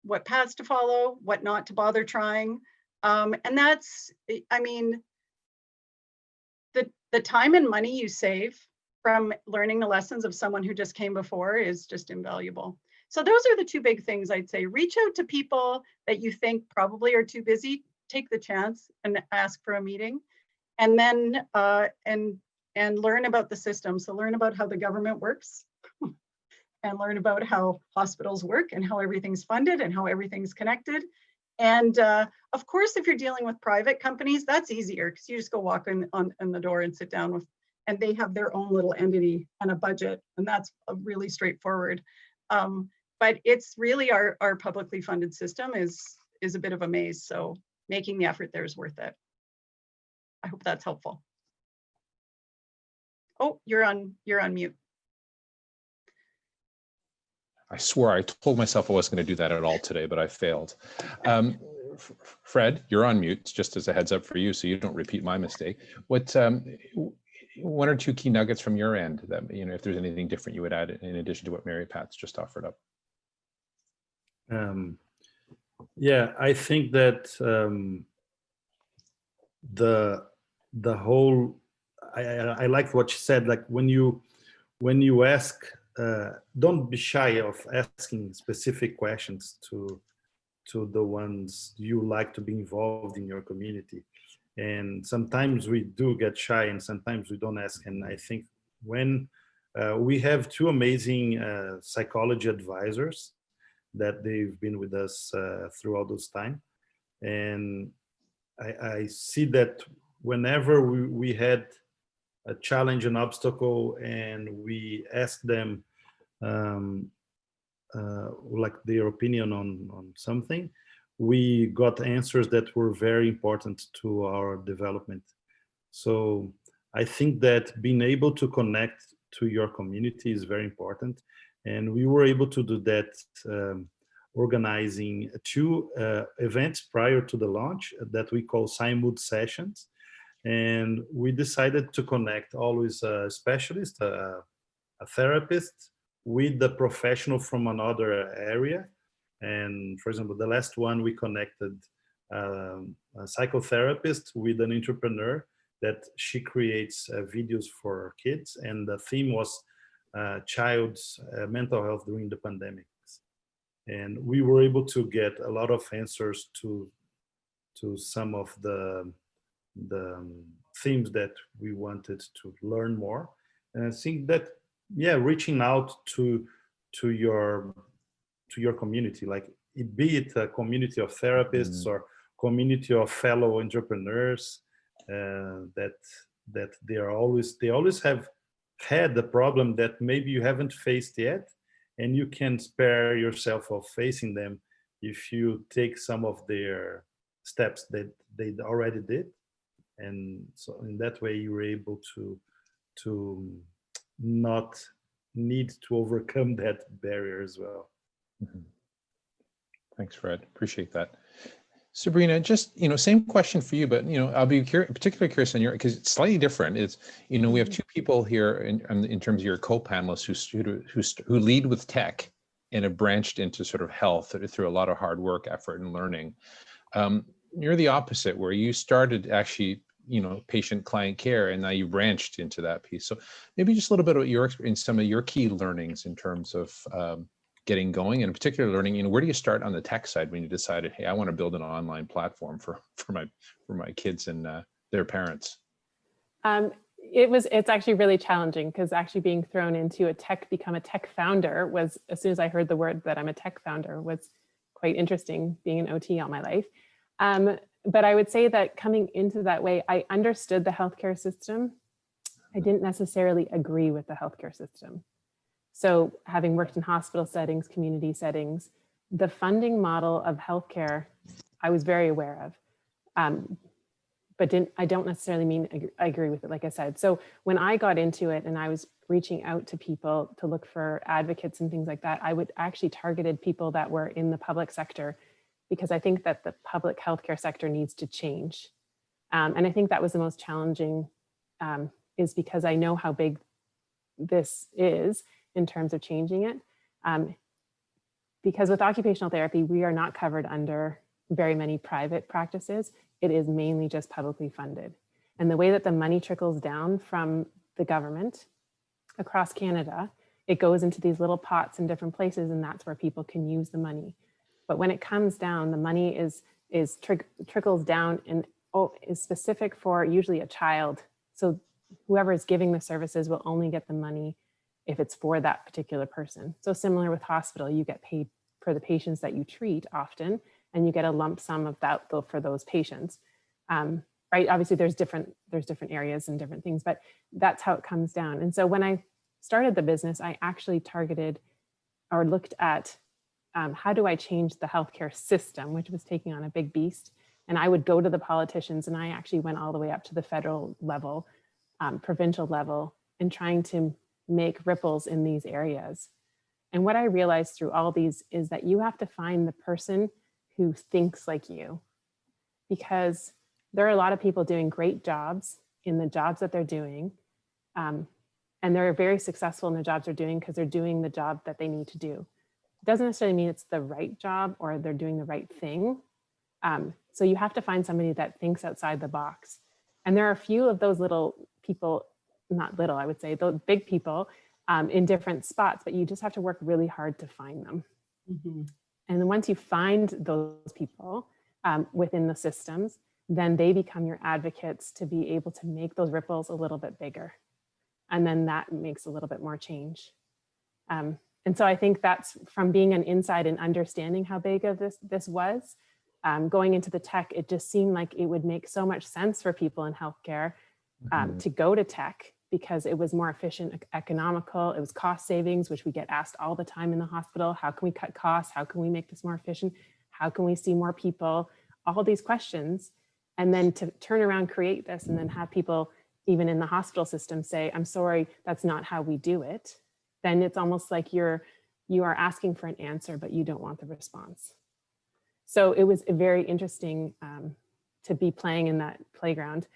what paths to follow, what not to bother trying. And that's, I mean, the time and money you save from learning the lessons of someone who just came before is just invaluable. So those are the two big things I'd say. Reach out to people that you think probably are too busy, take the chance and ask for a meeting. And then, and learn about the system. So learn about how the government works, and learn about how hospitals work and how everything's funded and how everything's connected. And of course, if you're dealing with private companies, that's easier because you just go walk in the door and sit down with, and they have their own little entity and a budget, and that's really straightforward. But it's really our publicly funded system is a bit of a maze. So making the effort there is worth it. I hope that's helpful. Oh, you're on mute. I swore I told myself I wasn't going to do that at all today, but I failed. Fred, you're on mute, just as a heads up for you, so you don't repeat my mistake. What one or two key nuggets from your end that, if there's anything different you would add in addition to what Mary Pat's just offered up? Yeah, I think that the whole, I like what you said, like when you ask, don't be shy of asking specific questions to the ones you like to be involved in your community. And sometimes we do get shy and sometimes we don't ask. And I think when we have two amazing psychology advisors that they've been with us throughout this time. And I see that whenever we had a challenge, an obstacle, and we asked them like their opinion on something, we got answers that were very important to our development. So I think that being able to connect to your community is very important. And we were able to do that organizing 2 events prior to the launch that we call Cymot sessions. And we decided to connect always a specialist, a therapist, with the professional from another area. And for example, the last one, we connected a psychotherapist with an entrepreneur that she creates videos for kids. And the theme was child's mental health during the pandemic. And we were able to get a lot of answers to some of the themes that we wanted to learn more. And I think that, yeah, reaching out to your community, like be it a community of therapists or community of fellow entrepreneurs, that they always have had the problem that maybe you haven't faced yet, and you can spare yourself of facing them if you take some of their steps that they already did. And so in that way, you were able to not need to overcome that barrier as well. Mm-hmm. Thanks, Fred. Appreciate that. Sabrina, just, same question for you, but, I'll be particularly curious on because it's slightly different. It's, we have 2 people here in terms of your co-panelists who lead with tech and have branched into sort of health through a lot of hard work, effort, and learning. You're the opposite, where you started actually, patient client care, and now you branched into that piece. So maybe just a little bit about your experience, some of your key learnings in terms of getting going, and in particular learning, where do you start on the tech side when you decided, hey, I want to build an online platform for my kids and their parents? It's actually really challenging, because actually being thrown into become a tech founder was, as soon as I heard the word that I'm a tech founder, was quite interesting, being an OT all my life. But I would say that coming into that way, I understood the healthcare system. I didn't necessarily agree with the healthcare system. So having worked in hospital settings, community settings, the funding model of healthcare, I was very aware of, but I don't necessarily mean I agree with it, like I said. So when I got into it and I was reaching out to people to look for advocates and things like that, I would actually targeted people that were in the public sector, because I think that the public healthcare sector needs to change. And I think that was the most challenging, is because I know how big this is in terms of changing it. Because with occupational therapy, we are not covered under very many private practices. It is mainly just publicly funded. And the way that the money trickles down from the government across Canada, it goes into these little pots in different places, and that's where people can use the money. But when it comes down, the money trickles down and is specific for usually a child. So whoever is giving the services will only get the money if it's for that particular person. So similar with hospital, you get paid for the patients that you treat often, and you get a lump sum of that for those patients. Right? Obviously, there's different areas and different things, but that's how it comes down. And so when I started the business, I actually targeted or looked at how do I change the healthcare system, which was taking on a big beast. And I would go to the politicians, and I actually went all the way up to the federal level, provincial level, and trying to make ripples in these areas. And what I realized through all these is that you have to find the person who thinks like you, because there are a lot of people doing great jobs in the jobs that they're doing. And they're very successful in the jobs they're doing because they're doing the job that they need to do. It doesn't necessarily mean it's the right job or they're doing the right thing. So you have to find somebody that thinks outside the box. And there are a few of those little people, not little, I would say, those big people in different spots, but you just have to work really hard to find them. Mm-hmm. And then once you find those people within the systems, then they become your advocates to be able to make those ripples a little bit bigger. And then that makes a little bit more change. And so I think that's from being an inside and understanding how big of this was, Going into the tech, it just seemed like it would make so much sense for people in healthcare to go to tech because it was more efficient, economical, it was cost savings, which we get asked all the time in the hospital. How can we cut costs? How can we make this more efficient? How can we see more people? All these questions. And then to turn around, create this, and then have people even in the hospital system say, I'm sorry, that's not how we do it. Then it's almost like you are asking for an answer, but you don't want the response. So it was very interesting to be playing in that playground.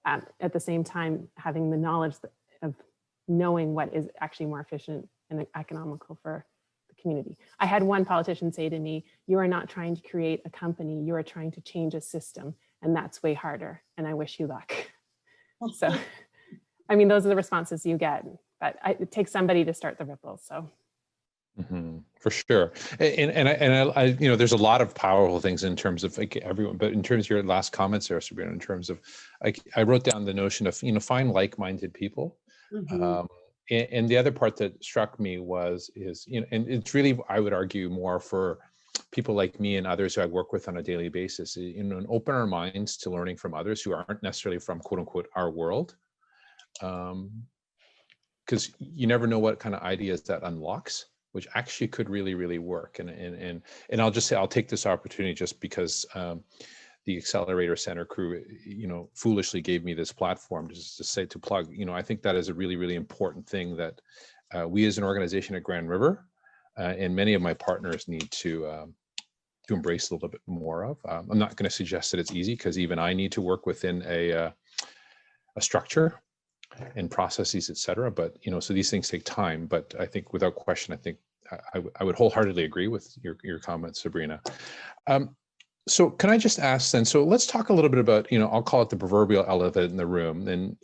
At the same time, having the knowledge of knowing what is actually more efficient and economical for the community. I had one politician say to me, you are not trying to create a company, you are trying to change a system, and that's way harder, and I wish you luck. So, I mean, those are the responses you get, but it takes somebody to start the ripples, so. For sure. And I, you know, there's a lot of powerful things in terms of like everyone, but in terms of your last comments there, Sabrina, in terms of, I wrote down the notion of, you know, find like-minded people. And the other part that struck me is, you know, and it's really, I would argue more for people like me and others who I work with on a daily basis, you know, and open our minds to learning from others who aren't necessarily from quote unquote our world. Because you never know what kind of ideas that unlocks, which actually could really, really work. And I'll just say, I'll take this opportunity just because the Accelerator Centre crew, you know, foolishly gave me this platform just to say, to plug, you know, I think that is a really, really important thing that we as an organization at Grand River and many of my partners need to embrace a little bit more of. I'm not going to suggest that it's easy because even I need to work within a structure and processes, et cetera. But, you know, so these things take time, but I think without question, I think I would wholeheartedly agree with your comments, Sabrina. So can I just ask then, so let's talk a little bit about, you know, I'll call it the proverbial elephant in the room. And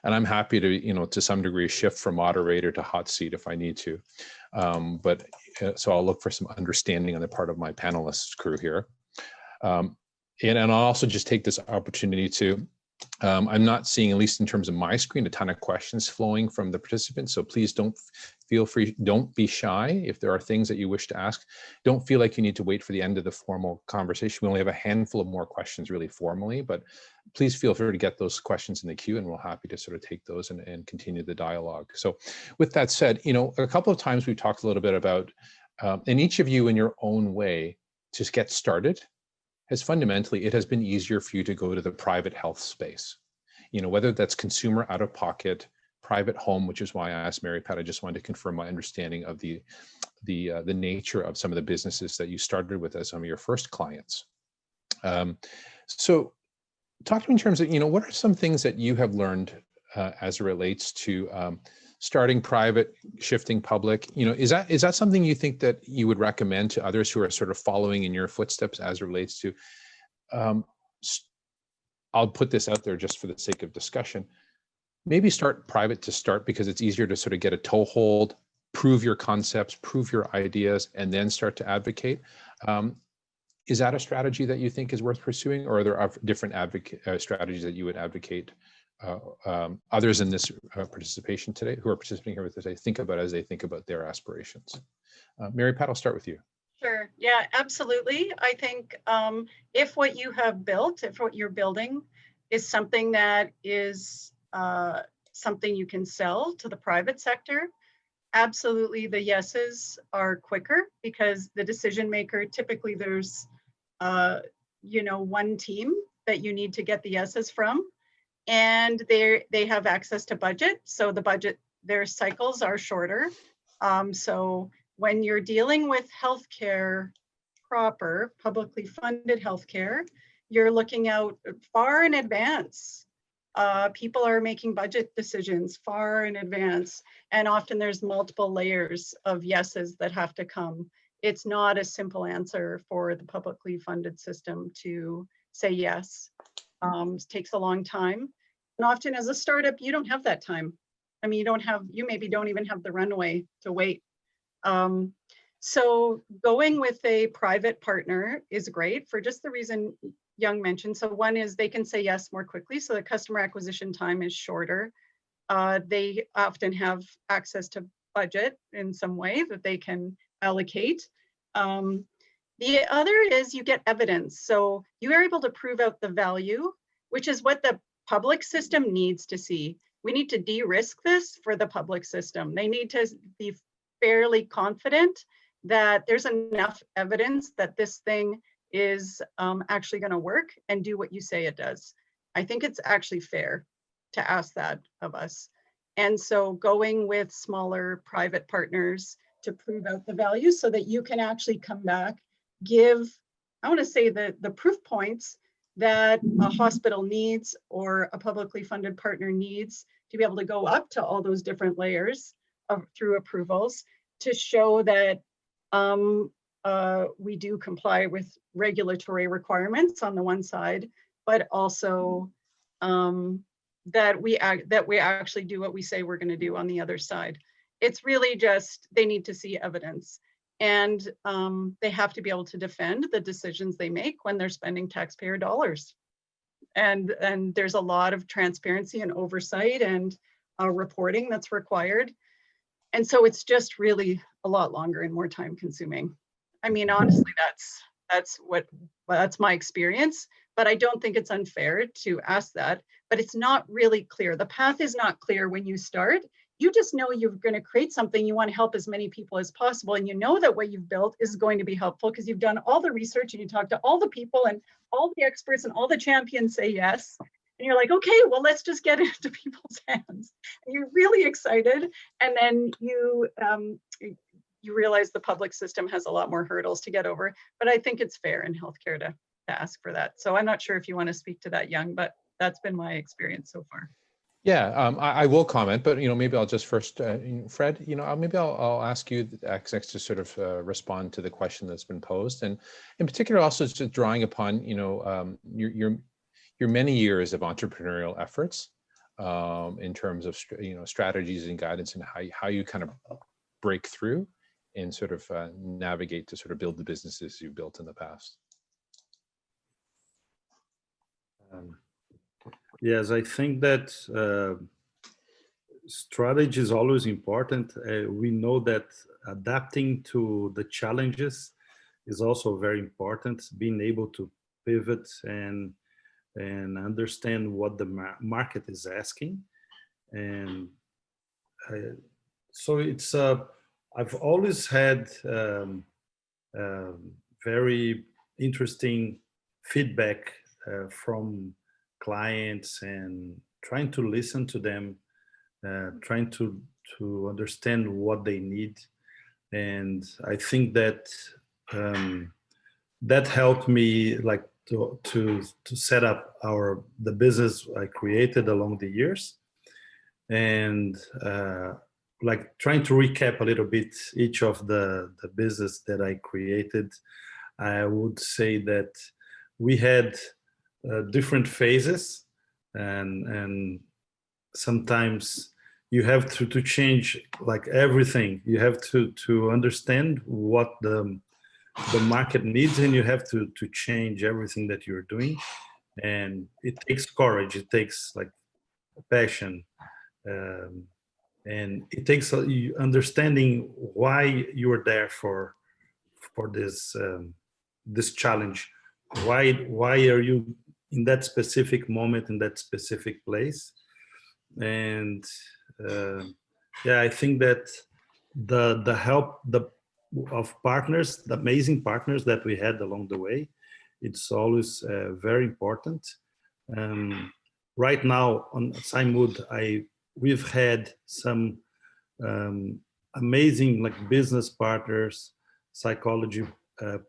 I'm happy to, you know, to some degree shift from moderator to hot seat if I need to. So I'll look for some understanding on the part of my panelists crew here. And I'll also just take this opportunity to, I'm not seeing, at least in terms of my screen, a ton of questions flowing from the participants. So please don't feel free, don't be shy. If there are things that you wish to ask, don't feel like you need to wait for the end of the formal conversation. We only have a handful of more questions really formally, but please feel free to get those questions in the queue and we're happy to sort of take those and continue the dialogue. So with that said, you know, a couple of times we've talked a little bit about, and each of you in your own way, just get started. Has fundamentally, it has been easier for you to go to the private health space, you know, whether that's consumer out of pocket, private home, which is why I asked Mary Pat. I just wanted to confirm my understanding of the nature of some of the businesses that you started with as some of your first clients. So talk to me in terms of, you know, what are some things that you have learned as it relates to starting private, shifting public? You know, is that something you think that you would recommend to others who are sort of following in your footsteps as it relates to, I'll put this out there just for the sake of discussion, maybe start private to start because it's easier to sort of get a toehold, prove your concepts, prove your ideas, and then start to advocate. Is that a strategy that you think is worth pursuing, or are there different strategies that you would advocate others in this participation today, who are participating here with us, think about as they think about their aspirations? Mary Pat, I'll start with you. Sure. Yeah, absolutely. I think if what you have built, if what you're building is something that is something you can sell to the private sector, absolutely the yeses are quicker because the decision maker, typically there's, you know, one team that you need to get the yeses from. And they have access to budget. So their cycles are shorter. So when you're dealing with healthcare proper, publicly funded healthcare, you're looking out far in advance. People are making budget decisions far in advance. And often there's multiple layers of yeses that have to come. It's not a simple answer for the publicly funded system to say yes. It takes a long time. And often as a startup, you don't have that time. I mean, you maybe don't even have the runway to wait. So going with a private partner is great for just the reason Young mentioned. So one is they can say yes more quickly. So the customer acquisition time is shorter. They often have access to budget in some way that they can allocate. The other is you get evidence. So you are able to prove out the value, which is what the public system needs to see. We need to de-risk this for the public system. They need to be fairly confident that there's enough evidence that this thing is actually going to work and do what you say it does. I think it's actually fair to ask that of us. And so going with smaller private partners to prove out the value so that you can actually come back, give, I want to say the proof points that a hospital needs or a publicly funded partner needs to be able to go up to all those different layers through approvals to show that we do comply with regulatory requirements on the one side, but also that we actually do what we say we're going to do on the other side. It's really just they need to see evidence, and they have to be able to defend the decisions they make when they're spending taxpayer dollars. And there's a lot of transparency and oversight and reporting that's required. And so it's just really a lot longer and more time consuming. I mean, honestly, that's my experience, but I don't think it's unfair to ask that, but it's not really clear. The path is not clear when you start. You just know you're going to create something, you want to help as many people as possible, and you know that what you've built is going to be helpful because you've done all the research and you talk to all the people and all the experts and all the champions say yes. And you're like, okay, well, let's just get it into people's hands. And you're really excited. And then you realize the public system has a lot more hurdles to get over. But I think it's fair in healthcare to ask for that. So I'm not sure if you want to speak to that, Young, but that's been my experience so far. Yeah, I will comment, but maybe I'll just first, Fred, maybe I'll ask you, XX, to sort of respond to the question that's been posed, and in particular also just drawing upon your many years of entrepreneurial efforts in terms of strategies and guidance and how you kind of break through and sort of navigate to sort of build the businesses you've built in the past. Yes, I think that strategy is always important. We know that adapting to the challenges is also very important. Being able to pivot and understand what the market is asking. And so it's, I've always had very interesting feedback from clients and trying to listen to them, trying to understand what they need. And I think that that helped me like to set up the business I created along the years. And like trying to recap a little bit each of the business that I created, I would say that we had different phases, and sometimes you have to change like everything. You have to understand what the market needs, and you have to change everything that you're doing. And it takes courage, it takes like passion, and it takes understanding why you're there for this this challenge. Why are you in that specific moment, in that specific place? And yeah, I think that the help of partners, the amazing partners that we had along the way, it's always very important. Right now on Cymot, we've had some amazing like business partners, psychology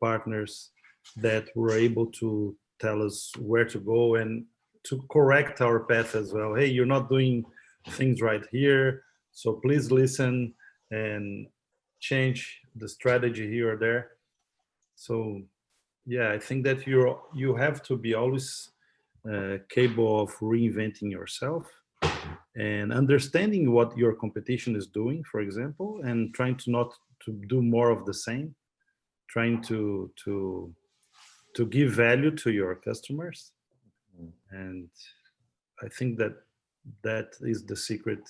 partners that were able to tell us where to go and to correct our path as well. Hey, you're not doing things right here, so please listen and change the strategy here or there. So yeah, I think that you have to be always capable of reinventing yourself and understanding what your competition is doing, for example, and trying to not to do more of the same, trying to give value to your customers. And I think that is the secret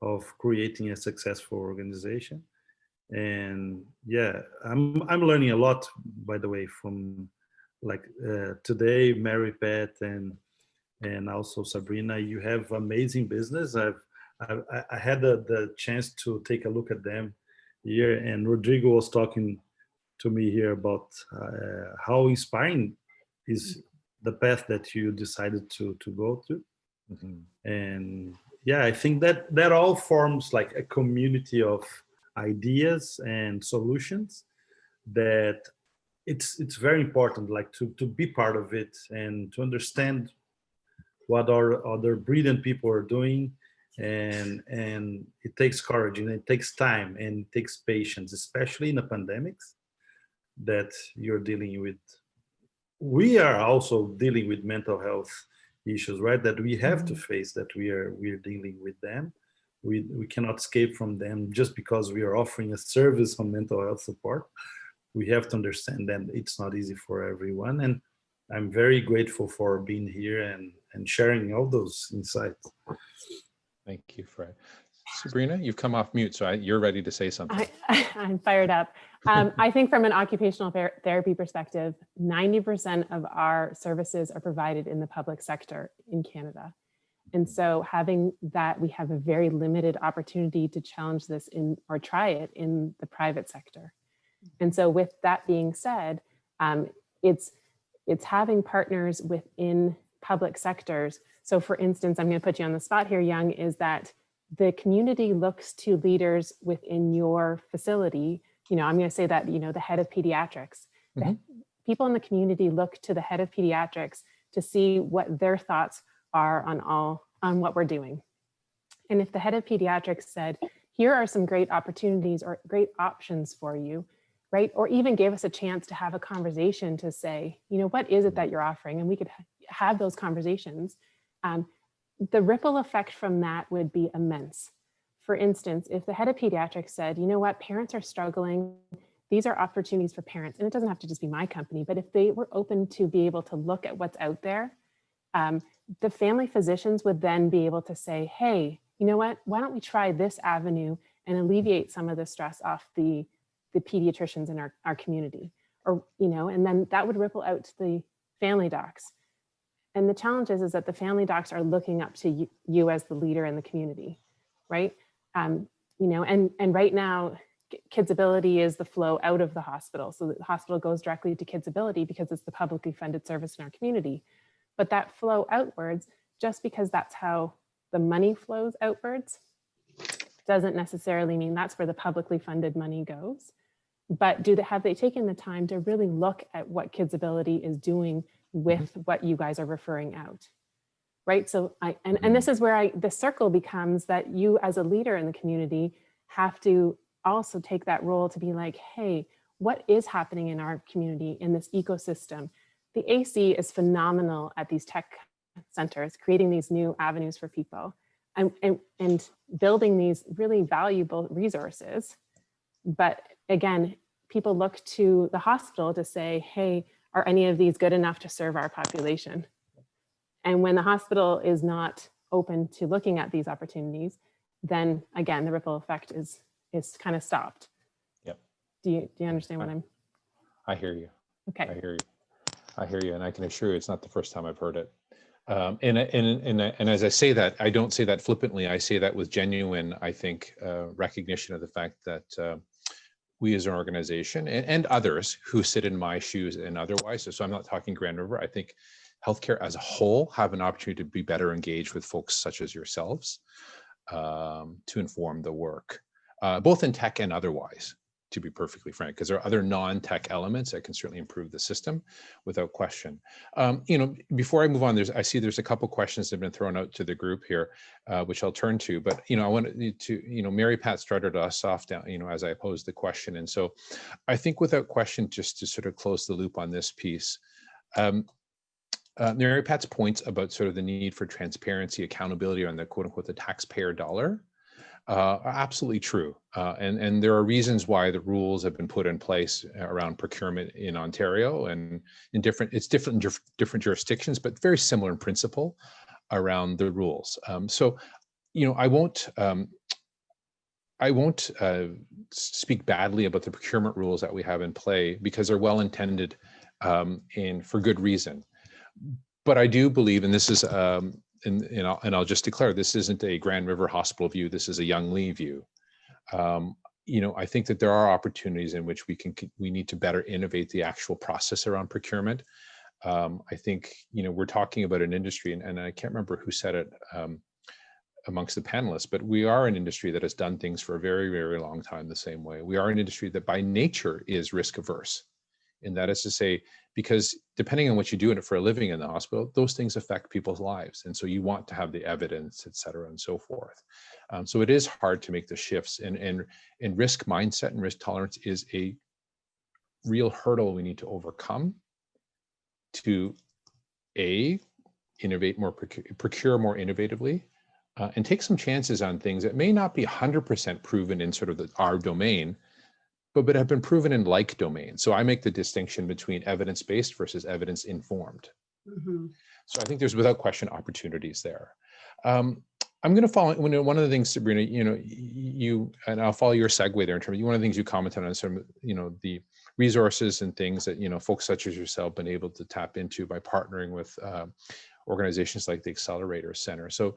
of creating a successful organization. And yeah, I'm learning a lot, by the way, from like today, Mary Pat and also Sabrina. You have amazing business. I had the chance to take a look at them here, and Rodrigo was talking to me here about how inspiring is the path that you decided to go to. And yeah, I think that all forms like a community of ideas and solutions that it's very important, like to be part of it and to understand what our other brilliant people are doing. And it takes courage, and it takes time, and it takes patience, especially in the pandemics that you're dealing with. We are also dealing with mental health issues, right? That we have to face, that we're dealing with them. We cannot escape from them just because we are offering a service on mental health support. We have to understand that it's not easy for everyone. And I'm very grateful for being here and sharing all those insights. Thank you, Fred. Sabrina, you've come off mute, so you're ready to say something. I'm fired up. I think from an occupational therapy perspective, 90% of our services are provided in the public sector in Canada. And so having that, we have a very limited opportunity to challenge this or try it in the private sector. And so with that being said, it's having partners within public sectors. So for instance, I'm going to put you on the spot here, Young, is that the community looks to leaders within your facility. I'm going to say that, the head of pediatrics, the people in the community look to the head of pediatrics to see what their thoughts are on what we're doing. And if the head of pediatrics said, here are some great opportunities or great options for you, right? Or even gave us a chance to have a conversation to say, what is it that you're offering? And we could have those conversations. The ripple effect from that would be immense. For instance, if the head of pediatrics said, parents are struggling, these are opportunities for parents, and it doesn't have to just be my company, but if they were open to be able to look at what's out there, the family physicians would then be able to say, hey, why don't we try this avenue and alleviate some of the stress off the pediatricians in our community, or, and then that would ripple out to the family docs. And the challenge is that the family docs are looking up to you as the leader in the community, right? And right now, Kidsability is the flow out of the hospital. So the hospital goes directly to Kidsability because it's the publicly funded service in our community. But that flow outwards, just because that's how the money flows outwards, doesn't necessarily mean that's where the publicly funded money goes. But have they taken the time to really look at what Kidsability is doing with what you guys are referring out, right? So and this is where the circle becomes that you as a leader in the community have to also take that role to be like, hey, what is happening in our community, in this ecosystem? The AC is phenomenal at these tech centers, creating these new avenues for people and building these really valuable resources. But again, people look to the hospital to say, hey, are any of these good enough to serve our population? And when the hospital is not open to looking at these opportunities, then again, the ripple effect is kind of stopped. Yep. Do you understand what I hear you. Okay. I hear you. And I can assure you, it's not the first time I've heard it. And as I say that, I don't say that flippantly. I say that with genuine, I think, recognition of the fact that we as an organization and others who sit in my shoes and otherwise, so I'm not talking Grand River, I think healthcare as a whole have an opportunity to be better engaged with folks such as yourselves to inform the work, both in tech and otherwise, to be perfectly frank, because there are other non-tech elements that can certainly improve the system without question. Before I move on, I see there's a couple questions that have been thrown out to the group here, which I'll turn to, but, I wanted to, Mary Pat started us off down, as I posed the question. And so I think without question, just to sort of close the loop on this piece, Mary Pat's points about sort of the need for transparency, accountability on the quote unquote, the taxpayer dollar, are absolutely true. And there are reasons why the rules have been put in place around procurement in Ontario and in different jurisdictions, but very similar in principle around the rules. So, I won't, I won't speak badly about the procurement rules that we have in play because they're well intended and for good reason. But I do believe, and this is, and I'll just declare, this isn't a Grand River Hospital view. This is a Young Lee view. I think that there are opportunities in which we need to better innovate the actual process around procurement. I think, we're talking about an industry, and I can't remember who said it amongst the panelists, but we are an industry that has done things for a very, very long time the same way. We are an industry that by nature is risk averse. And that is to say, because depending on what you do in it for a living in the hospital, those things affect people's lives. And so you want to have the evidence, et cetera, and so forth. So it is hard to make the shifts, and risk mindset and risk tolerance is a real hurdle we need to overcome to innovate more, procure more innovatively, and take some chances on things that may not be 100% proven in sort of our domain, but have been proven in like domains. So I make the distinction between evidence-based versus evidence-informed. Mm-hmm. So I think there's without question opportunities there. I'm going to follow one of the things, Sabrina, you and I'll follow your segue there in terms of one of the things you commented on, some, the resources and things that, folks such as yourself been able to tap into by partnering with organizations like the Accelerator Centre. So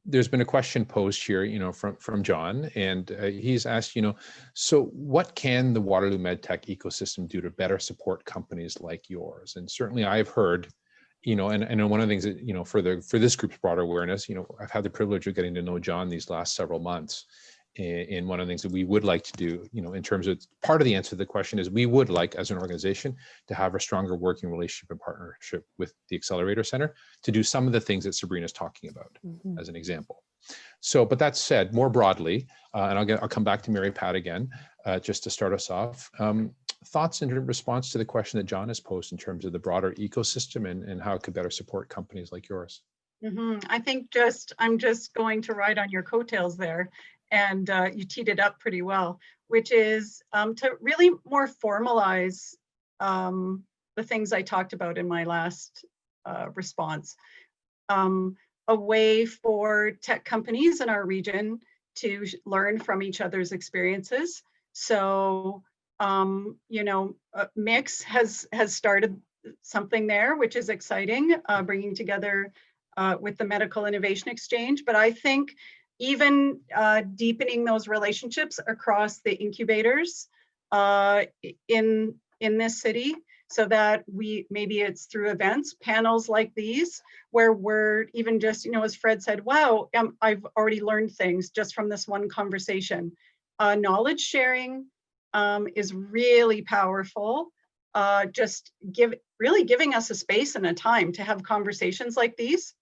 there's been a question posed here, from John, and he's asked, so what can the Waterloo MedTech ecosystem do to better support companies like yours? And certainly I've heard, and one of the things that, for this group's broader awareness, I've had the privilege of getting to know John these last several months. And one of the things that we would like to do, in terms of part of the answer to the question is we would like as an organization to have a stronger working relationship and partnership with the Accelerator Centre to do some of the things that Sabrina's talking about as an example. So, but that said, more broadly, and I'll come back to Mary Pat again, just to start us off. Thoughts in response to the question that John has posed in terms of the broader ecosystem and how it could better support companies like yours? Mm-hmm. I think I'm just going to ride on your coattails there. And you teed it up pretty well, which is to really more formalize the things I talked about in my last response. A way for tech companies in our region to learn from each other's experiences. So, Mix has started something there, which is exciting, bringing together with the Medical Innovation Exchange. But I think even deepening those relationships across the incubators in this city, so that maybe it's through events, panels like these, where we're even just, as Fred said, wow, I've already learned things just from this one conversation. Knowledge sharing is really powerful. Just really giving us a space and a time to have conversations like these.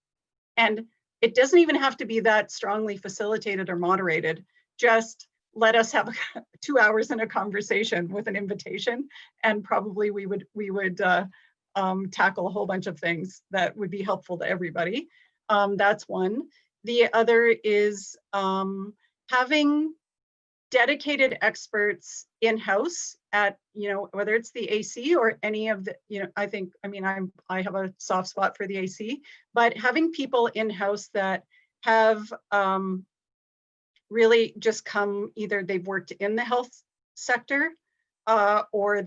And it doesn't even have to be that strongly facilitated or moderated. Just let us have 2 hours in a conversation with an invitation, and probably we would tackle a whole bunch of things that would be helpful to everybody. That's one. The other is having dedicated experts in-house at, whether it's the AC or any of the, I have a soft spot for the AC, but having people in-house that have really just come, either they've worked in the health sector or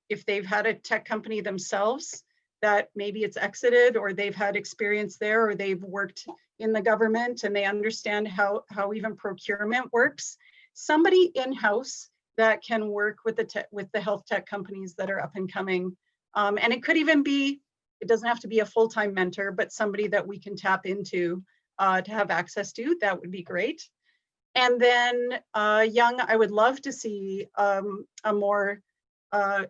if they've had a tech company themselves that maybe it's exited, or they've had experience there, or they've worked in the government and they understand how even procurement works. Somebody in-house that can work with the health tech companies that are up and coming. And it could even be, it doesn't have to be a full-time mentor, but somebody that we can tap into to have access to, that would be great. And then Young, I would love to see a more, a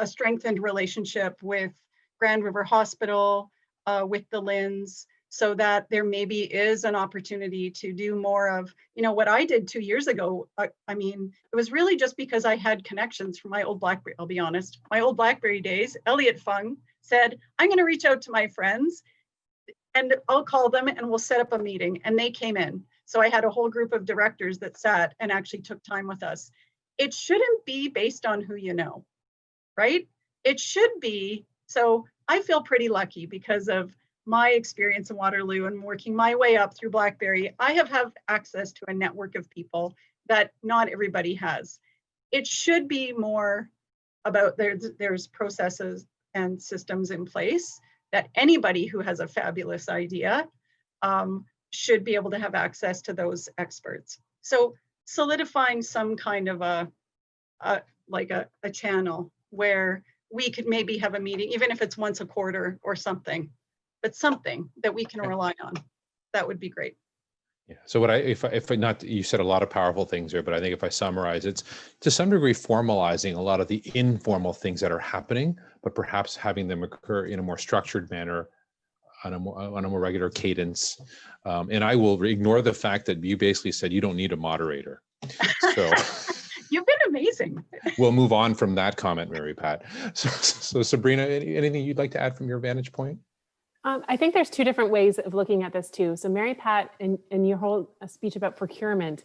strengthened relationship with Grand River Hospital, with the LHINs, so that there maybe is an opportunity to do more of, what I did 2 years ago. It was really just because I had connections from my old BlackBerry, I'll be honest, my old BlackBerry days. Elliot Fung said, I'm going to reach out to my friends and I'll call them and we'll set up a meeting. And they came in. So I had a whole group of directors that sat and actually took time with us. It shouldn't be based on who you know, right? It should be, so I feel pretty lucky because of my experience in Waterloo and working my way up through BlackBerry, I have access to a network of people that not everybody has. It should be more about there's processes and systems in place that anybody who has a fabulous idea should be able to have access to those experts. So solidifying some kind of a channel where we could maybe have a meeting, even if it's once a quarter or something, but something that we can rely on. That would be great. Yeah. So what if not, you said a lot of powerful things here, but I think if I summarize, it's to some degree formalizing a lot of the informal things that are happening, but perhaps having them occur in a more structured manner on a more regular cadence. And I will ignore the fact that you basically said you don't need a moderator. So you've been amazing. We'll move on from that comment, Mary Pat. So Sabrina, anything you'd like to add from your vantage point? I think there's two different ways of looking at this too. So Mary Pat, in your whole speech about procurement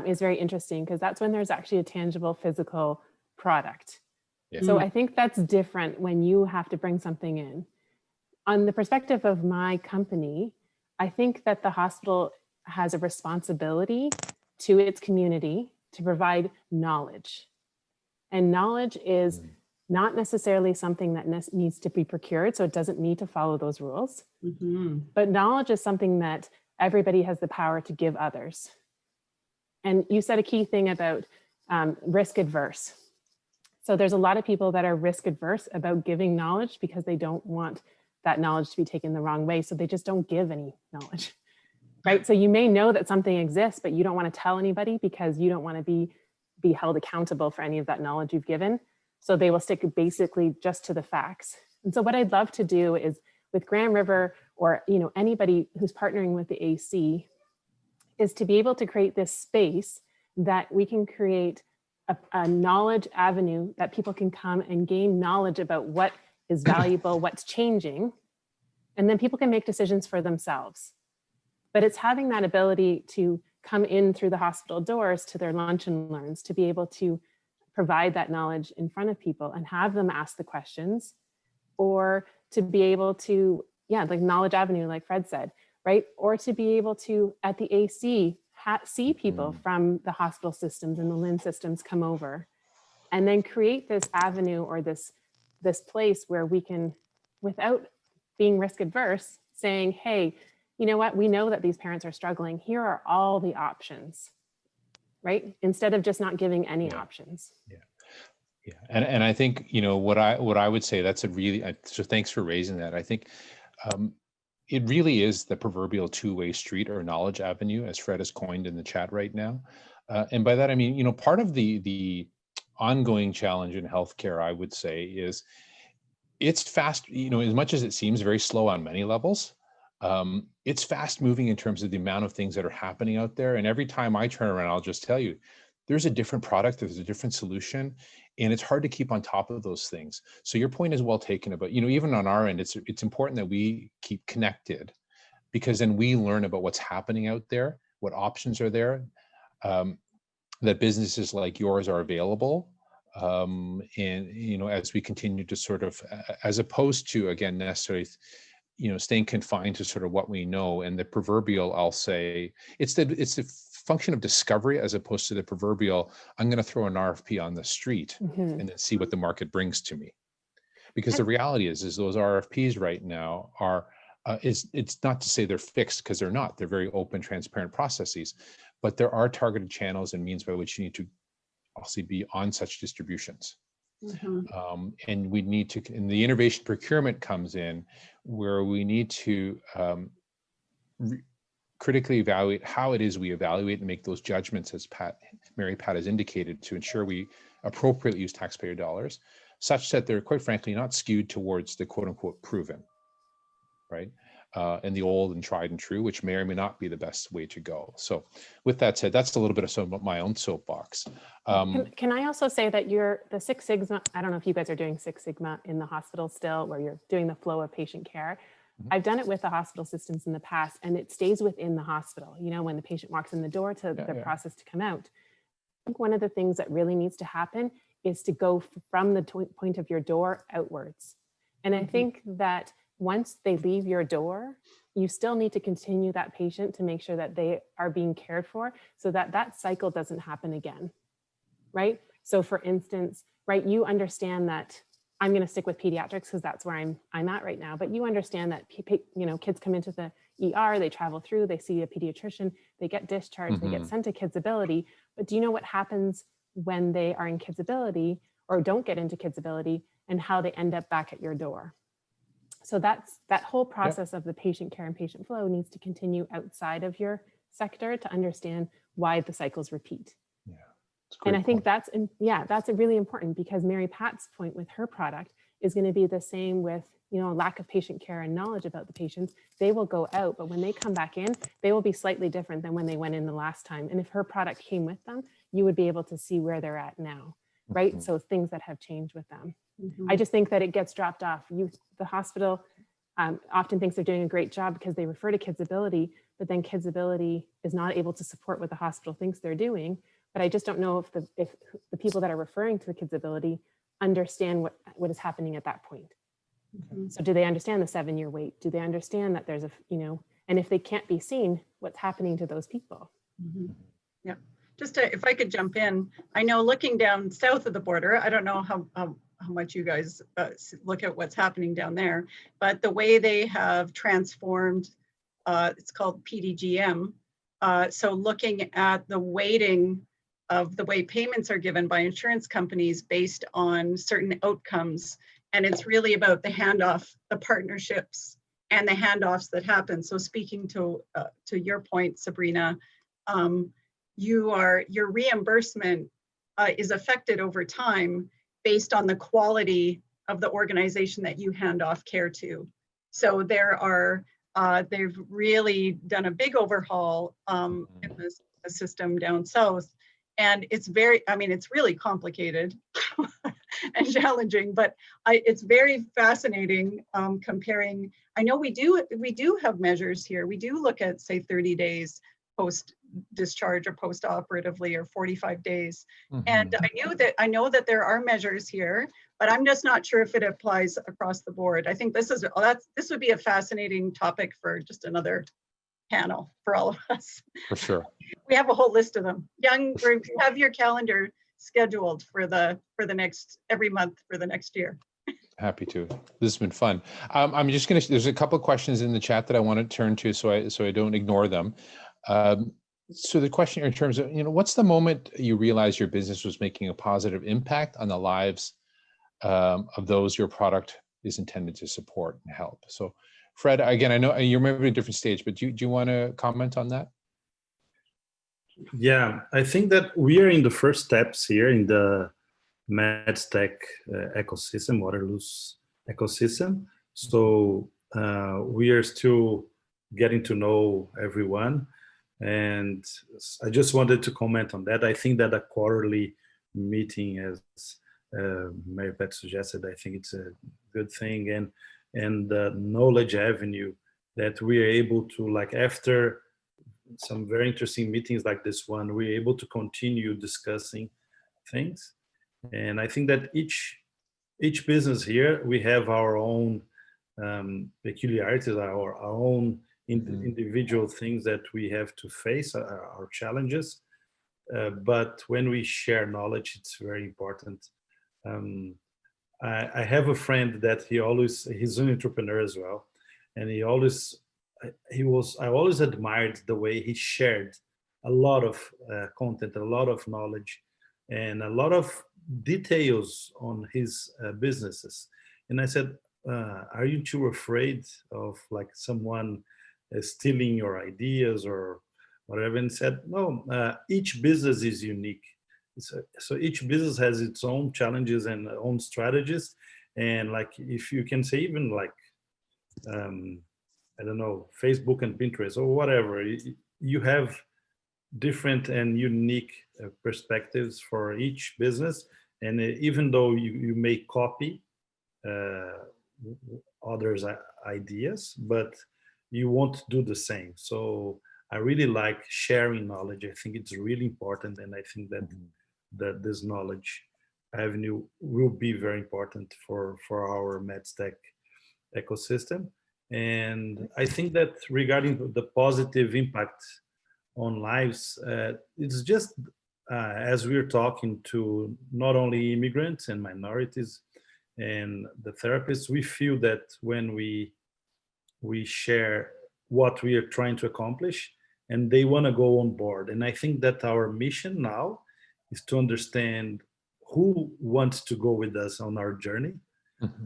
is very interesting because that's when there's actually a tangible physical product. Yeah. So I think that's different when you have to bring something in. On the perspective of my company, I think that the hospital has a responsibility to its community to provide knowledge. And knowledge is not necessarily something that needs to be procured, so it doesn't need to follow those rules. But knowledge is something that everybody has the power to give others. And you said a key thing about risk adverse. So there's a lot of people that are risk adverse about giving knowledge because they don't want that knowledge to be taken the wrong way, so they just don't give any knowledge, right? So you may know that something exists, but you don't want to tell anybody because you don't want to be held accountable for any of that knowledge you've given. So they will stick basically just to the facts. And so what I'd love to do is with Grand River or anybody who's partnering with the AC is to be able to create this space that we can create a knowledge avenue that people can come and gain knowledge about what is valuable, what's changing, and then people can make decisions for themselves. But it's having that ability to come in through the hospital doors to their lunch and learns, to be able to provide that knowledge in front of people and have them ask the questions, or to be able to, like knowledge avenue, like Fred said, right? Or to be able to, at the AC, see people from the hospital systems and the LIN systems come over, and then create this avenue or this place where we can, without being risk adverse, saying, hey, you know what, we know that these parents are struggling. Here are all the options, right? Instead of just not giving any options. Yeah. And I think, what I would say, that's a really, so thanks for raising that. I think it really is the proverbial two-way street or knowledge avenue, as Fred has coined in the chat right now. And by that, I mean, part of the ongoing challenge in healthcare, I would say, is it's fast, as much as it seems very slow on many levels, it's fast moving in terms of the amount of things that are happening out there. And every time I turn around, I'll just tell you, there's a different product, there's a different solution, and it's hard to keep on top of those things. So your point is well taken about, even on our end, it's important that we keep connected, because then we learn about what's happening out there, what options are there, that businesses like yours are available. And, as we continue to sort of, as opposed to, again, necessarily, staying confined to sort of what we know, and the proverbial, I'll say, it's the function of discovery as opposed to the proverbial, I'm going to throw an RFP on the street and then see what the market brings to me. Because the reality is those RFPs right now are, it's not to say they're fixed, because they're not. They're very open, transparent processes, but there are targeted channels and means by which you need to obviously be on such distributions. And we need to, and the innovation procurement comes in where we need to critically evaluate how it is we evaluate and make those judgments, as Mary Pat has indicated, to ensure we appropriately use taxpayer dollars, such that they're, quite frankly, not skewed towards the quote unquote proven, right? And the old and tried and true, which may or may not be the best way to go. So with that said, that's a little bit of some of my own soapbox. Can I also say that the Six Sigma, I don't know if you guys are doing Six Sigma in the hospital still, where you're doing the flow of patient care. I've done it with the hospital systems in the past, and it stays within the hospital, when the patient walks in the door to the process to come out. I think one of the things that really needs to happen is to go from the point of your door outwards. And I think that once they leave your door, you still need to continue that patient to make sure that they are being cared for so that that cycle doesn't happen again, right? So for instance, right, you understand that I'm going to stick with pediatrics because that's where I'm at right now, but you understand that kids come into the ER, they travel through, they see a pediatrician, they get discharged, they get sent to Kids Ability. But do you know what happens when they are in Kids Ability or don't get into Kids Ability and how they end up back at your door? So that whole process of the patient care and patient flow needs to continue outside of your sector to understand why the cycles repeat. Yeah. And I think that's really important, because Mary Pat's point with her product is going to be the same with, lack of patient care and knowledge about the patients. They will go out, but when they come back in, they will be slightly different than when they went in the last time. And if her product came with them, you would be able to see where they're at now, right? So things that have changed with them. I just think that it gets dropped off. The hospital often thinks they're doing a great job because they refer to Kids Ability, but then Kids Ability is not able to support what the hospital thinks they're doing. But I just don't know if the people that are referring to the Kids Ability understand what is happening at that point. So do they understand the 7-year wait? Do they understand that there's and if they can't be seen, what's happening to those people? Yeah, if I could jump in, I know looking down south of the border, I don't know how much you guys look at what's happening down there, but the way they have transformed, it's called PDGM. So looking at the weighting of the way payments are given by insurance companies based on certain outcomes. And it's really about the handoff, the partnerships, and the handoffs that happen. So speaking to your point, Sabrina, your reimbursement is affected over time based on the quality of the organization that you hand off care to. So they've really done a big overhaul in the system down south. And it's really complicated and challenging, but it's very fascinating comparing. I know we do have measures here. We do look at, say, 30 days post-discharge or post-operatively, or 45 days. And I know that there are measures here, but I'm just not sure if it applies across the board. I think this would be a fascinating topic for just another panel for all of us. For sure. We have a whole list of them. You have your calendar scheduled for the next, every month for the next year. Happy to. This has been fun. I'm just going to, there's a couple of questions in the chat that I want to turn to so I don't ignore them. So the question in terms of, what's the moment you realized your business was making a positive impact on the lives of those your product is intended to support and help? So Fred, again, I know you're maybe at a different stage, but do you want to comment on that? Yeah, I think that we are in the first steps here in the MedTech ecosystem, Waterloo's ecosystem. So we are still getting to know everyone. And I just wanted to comment on that. I think that a quarterly meeting, as Mary Pat suggested, I think it's a good thing. And the knowledge avenue that we are able to, like, after some very interesting meetings like this one, we're able to continue discussing things. And I think that each business here, we have our own peculiarities, our own individual things that we have to face, our challenges. But when we share knowledge, it's very important. I have a friend that he's an entrepreneur as well. And I always admired the way he shared a lot of content, a lot of knowledge, and a lot of details on his businesses. And I said, are you too afraid of like someone stealing your ideas or whatever? And said, no, each business is unique. So each business has its own challenges and own strategies. And like, if you can say even like, I don't know, Facebook and Pinterest or whatever, you have different and unique perspectives for each business. And even though you may copy others' ideas, but you won't do the same. So I really like sharing knowledge. I think it's really important. And I think that this knowledge avenue will be very important for our MedTech ecosystem. And I think that regarding the positive impact on lives, it's just as we're talking to not only immigrants and minorities and the therapists, we feel that when we share what we are trying to accomplish, and they want to go on board. And I think that our mission now is to understand who wants to go with us on our journey,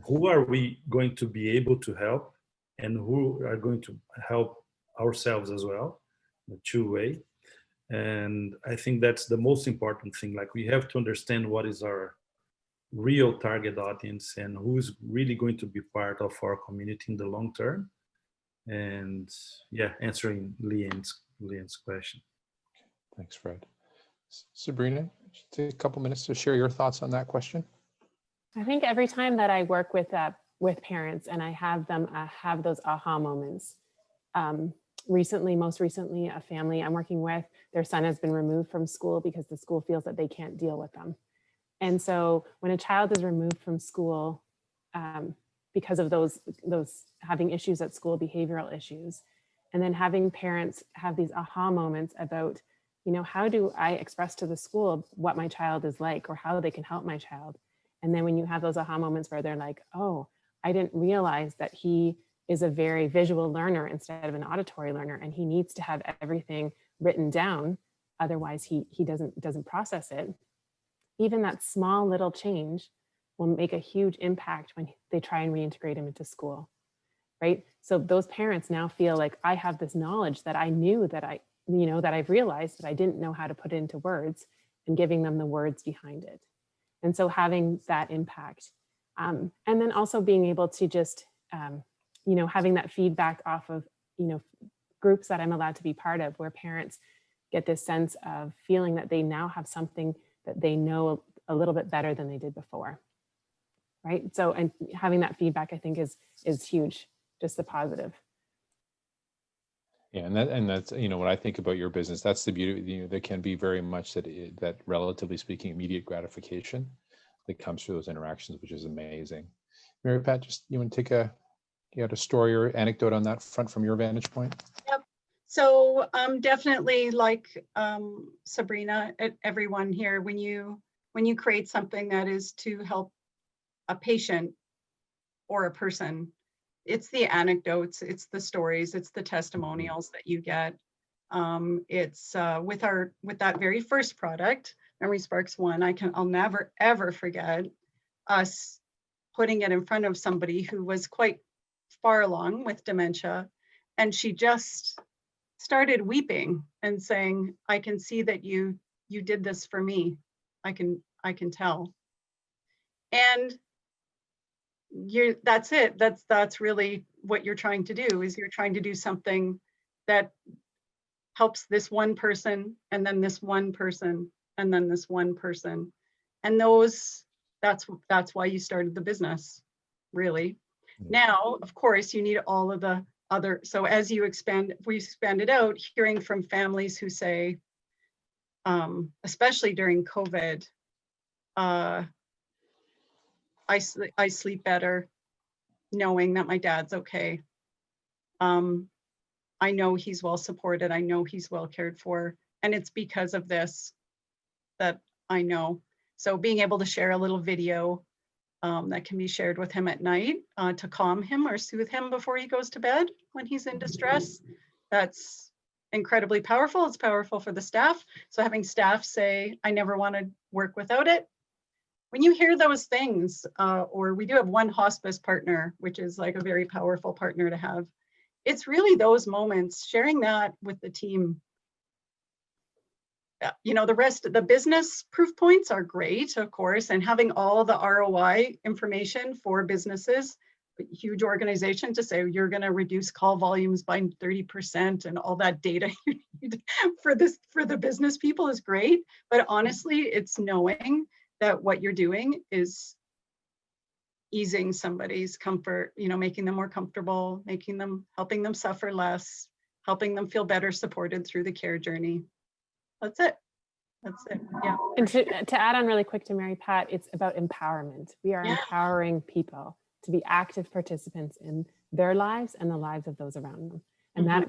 who are we going to be able to help, and who are going to help ourselves as well, the two-way. And I think that's the most important thing. Like, we have to understand what is our real target audience and who's really going to be part of our community in the long term. And yeah, answering Leanne's question. Thanks, Fred. Sabrina, take a couple minutes to share your thoughts on that question. I think every time that I work with parents and I have them have those aha moments. Most recently, a family I'm working with, their son has been removed from school because the school feels that they can't deal with them. And so when a child is removed from school because of those having issues at school, behavioral issues, and then having parents have these aha moments about, how do I express to the school what my child is like or how they can help my child? And then when you have those aha moments where they're like, oh, I didn't realize that he is a very visual learner instead of an auditory learner, and he needs to have everything written down, otherwise he doesn't process it. Even that small little change will make a huge impact when they try and reintegrate him into school, right? So those parents now feel like, I have this knowledge that I knew that that I've realized that I didn't know how to put it into words, and giving them the words behind it. And so having that impact, and then also being able to just, having that feedback off of, groups that I'm allowed to be part of, where parents get this sense of feeling that they now have something that they know a little bit better than they did before, right? So, and having that feedback, I think is huge, just the positive. Yeah, and that's when I think about your business, that's the beauty. There can be very much that relatively speaking, immediate gratification that comes through those interactions, which is amazing. Mary Pat, just you want to take a story or anecdote on that front from your vantage point? Yep. So definitely, like Sabrina, everyone here, when you create something that is to help a patient or a person, it's the anecdotes, it's the stories, it's the testimonials that you get. It's with that very first product, Memory Sparks 1, I'll never ever forget us putting it in front of somebody who was quite far along with dementia, and she just started weeping and saying, I can see that you did this for me. I can tell. And that's it. That's really what you're trying to do, is you're trying to do something that helps this one person, and then this one person, and then this one person. And that's why you started the business, really. Now, of course, you need all of the other, so as we expand it out, hearing from families who say, especially during COVID, I sleep better knowing that my dad's okay. I know he's well supported. I know he's well cared for. And it's because of this that I know. So being able to share a little video that can be shared with him at night to calm him or soothe him before he goes to bed when he's in distress, that's incredibly powerful. It's powerful for the staff. So having staff say, I never want to work without it. When you hear those things, or we do have one hospice partner, which is like a very powerful partner to have. It's really those moments, sharing that with the team. The rest of the business proof points are great, of course, and having all the ROI information for businesses, huge organization, to say you're going to reduce call volumes by 30% and all that data you need for the business people is great. But honestly, it's knowing that what you're doing is easing somebody's comfort, making them more comfortable, helping them suffer less, helping them feel better supported through the care journey. That's it. Yeah. And to add on really quick to Mary Pat, it's about empowerment. We are Yeah. empowering people to be active participants in their lives and the lives of those around them. And that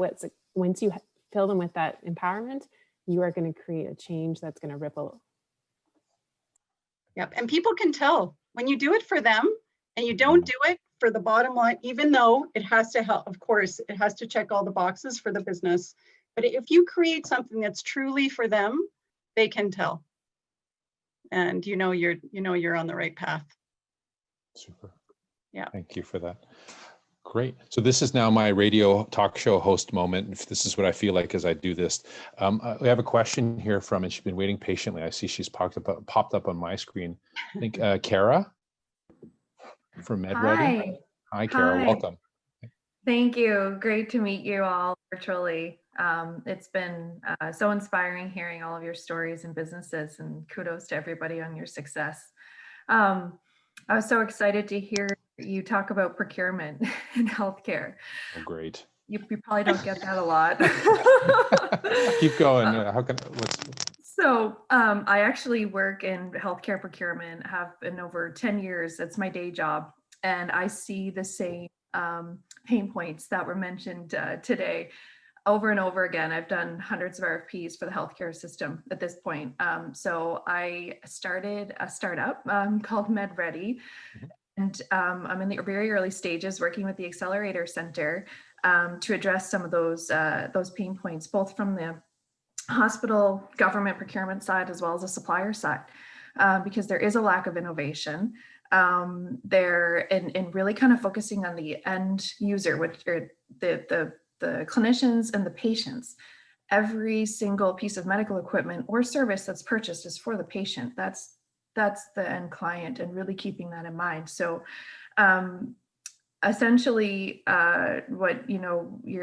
once you fill them with that empowerment, you are going to create a change that's going to ripple. Yep. And people can tell when you do it for them and you don't do it for the bottom line, even though it has to help, of course, it has to check all the boxes for the business. But if you create something that's truly for them, they can tell. And you're on the right path. Super. Yeah. Thank you for that. Great. So this is now my radio talk show host moment. If this is what I feel like as I do this. We have a question here from, and she's been waiting patiently. I see she's popped up on my screen. I think Kara from MedReady. Hi, Kara. Hi. Welcome. Thank you. Great to meet you all virtually. It's been so inspiring hearing all of your stories and businesses, and kudos to everybody on your success. I was so excited to hear you talk about procurement in healthcare. Oh, great. You probably don't get that a lot. Keep going. I actually work in healthcare procurement, have been over 10 years. That's my day job. And I see the same pain points that were mentioned today over and over again. I've done hundreds of RFPs for the healthcare system at this point. So I started a startup called MedReady. And I'm in the very early stages working with the Accelerator Centre to address some of those pain points, both from the hospital government procurement side as well as the supplier side, because there is a lack of innovation there, and really kind of focusing on the end user, which are the clinicians and the patients. Every single piece of medical equipment or service that's purchased is for the patient. That's the end client, and really keeping that in mind. So essentially what,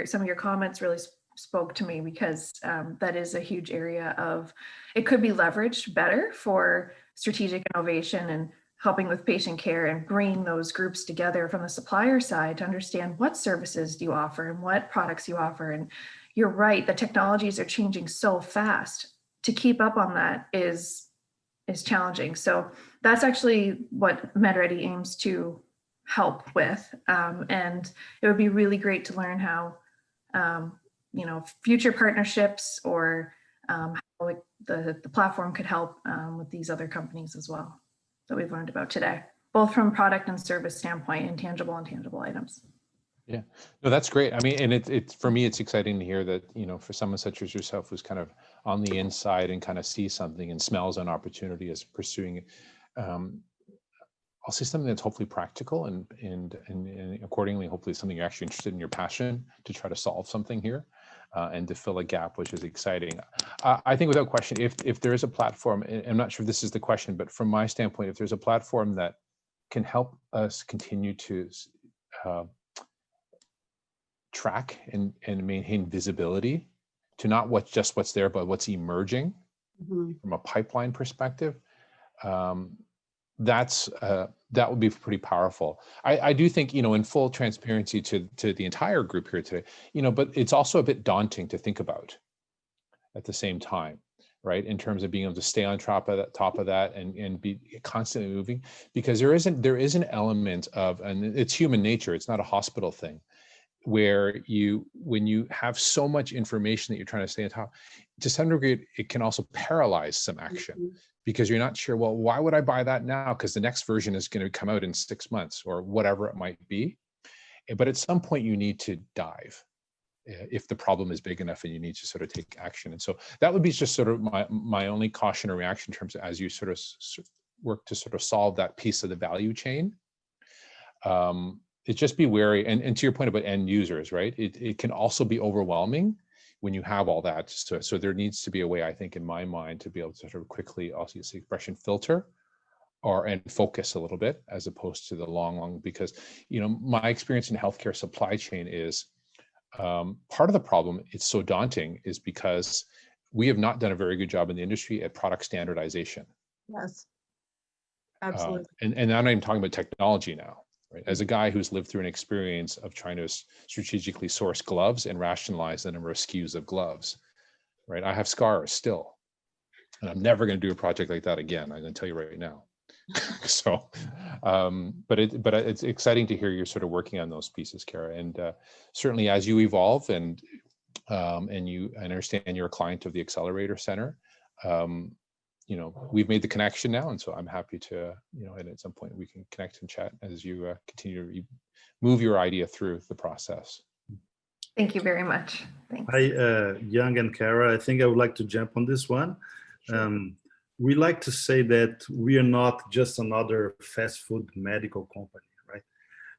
some of your comments really spoke to me, because that is a huge area of, it could be leveraged better for strategic innovation and helping with patient care, and bringing those groups together from the supplier side to understand what services do you offer and what products you offer. And you're right, the technologies are changing so fast. To keep up on that is challenging. So that's actually what MedReady aims to help with. And it would be really great to learn how, future partnerships or how the platform could help with these other companies as well that we've learned about today, both from product and service standpoint, and tangible and intangible items. Yeah, no, that's great. I mean, and it's for me, it's exciting to hear that, for someone such as yourself who's kind of on the inside and kind of sees something and smells an opportunity as pursuing it. I'll say something that's hopefully practical and accordingly, hopefully something you're actually interested in, your passion to try to solve something here and to fill a gap, which is exciting. I think without question, if there is a platform, and I'm not sure if this is the question, but from my standpoint, if there's a platform that can help us continue to track and maintain visibility to not what's there, but what's emerging from a pipeline perspective, that would be pretty powerful. I do think, in full transparency to the entire group here today, but it's also a bit daunting to think about at the same time, right? In terms of being able to stay on top of that and be constantly moving, because there is an element of, and it's human nature, it's not a hospital thing, where when you have so much information that you're trying to stay on top, to some degree, it can also paralyze some action, because you're not sure, well, why would I buy that now? Because the next version is going to come out in 6 months or whatever it might be. But at some point you need to dive if the problem is big enough and you need to sort of take action. And so that would be just sort of my only caution or reaction in terms of, as you sort of work to sort of solve that piece of the value chain. Just be wary, and to your point about end users, right? It can also be overwhelming when you have all that. So there needs to be a way, I think, in my mind, to be able to sort of quickly, also use the expression, filter and focus a little bit, as opposed to the long, because, my experience in healthcare supply chain is part of the problem, it's so daunting, is because we have not done a very good job in the industry at product standardization. Yes, absolutely. And I'm not even talking about technology now. Right. As a guy who's lived through an experience of trying to strategically source gloves and rationalize the number of SKUs of gloves, right? I have scars still, and I'm never going to do a project like that again. I'm going to tell you right now, So, but it's exciting to hear you're sort of working on those pieces, Kara. And certainly as you evolve and you understand you're a client of the Accelerator Centre, you know, we've made the connection now, and so I'm happy to, you know, and at some point we can connect and chat as you continue to move your idea through the process. Thank you very much. Thanks. Hi, Young and Kara. I think I would like to jump on this one. Sure. We like to say that we are not just another fast food medical company, right?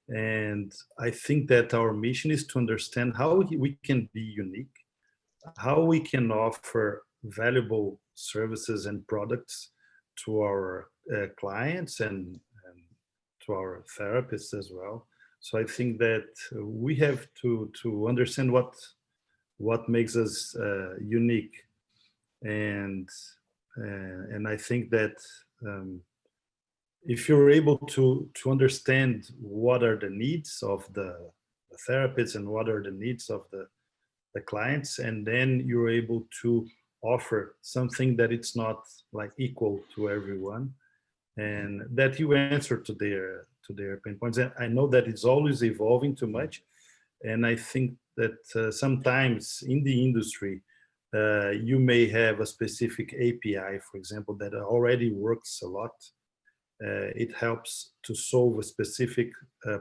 And I think that our mission is to understand how we can be unique, how we can offer valuable services and products to our clients and to our therapists as well. So I think that we have to understand what makes us unique, and I think that if you're able to understand what are the needs of the therapists and what are the needs of the clients, and then you're able to offer something that it's not like equal to everyone, and that you answer to their pain points. And I know that it's always evolving too much, and I think that sometimes in the industry you may have a specific API, for example, that already works a lot. It helps to solve a specific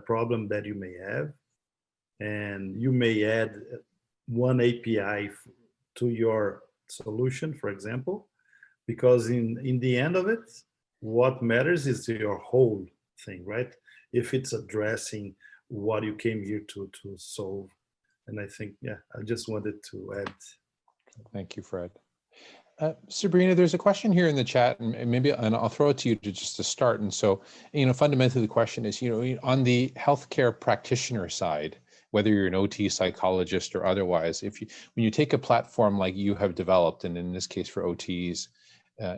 problem that you may have, and you may add one API to your solution, for example, because in the end of it, what matters is your whole thing, right? If it's addressing what you came here to solve. And I think, yeah, I just wanted to add. Thank you, Fred. Sabrina, there's a question here in the chat, and I'll throw it to you just to start. And so, you know, fundamentally the question is, you know, on the healthcare practitioner side, whether you're an OT psychologist or otherwise, when you take a platform like you have developed, and in this case for OTs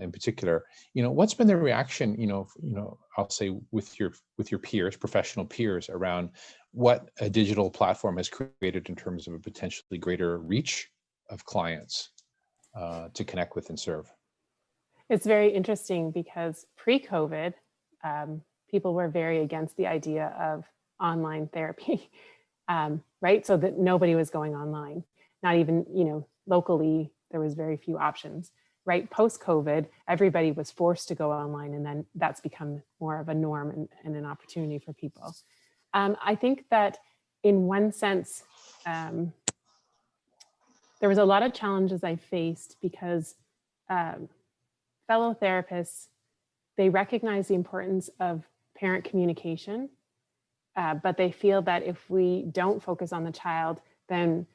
in particular, you know, what's been the reaction, you know, I'll say with your peers, professional peers, around what a digital platform has created in terms of a potentially greater reach of clients to connect with and serve? It's very interesting because pre-COVID, people were very against the idea of online therapy, right? So that nobody was going online, not even, you know, locally, there was very few options, right? Post-COVID, everybody was forced to go online, and then that's become more of a norm and an opportunity for people. I think that in one sense, there was a lot of challenges I faced because fellow therapists, they recognize the importance of parent communication, but they feel that if we don't focus on the child, then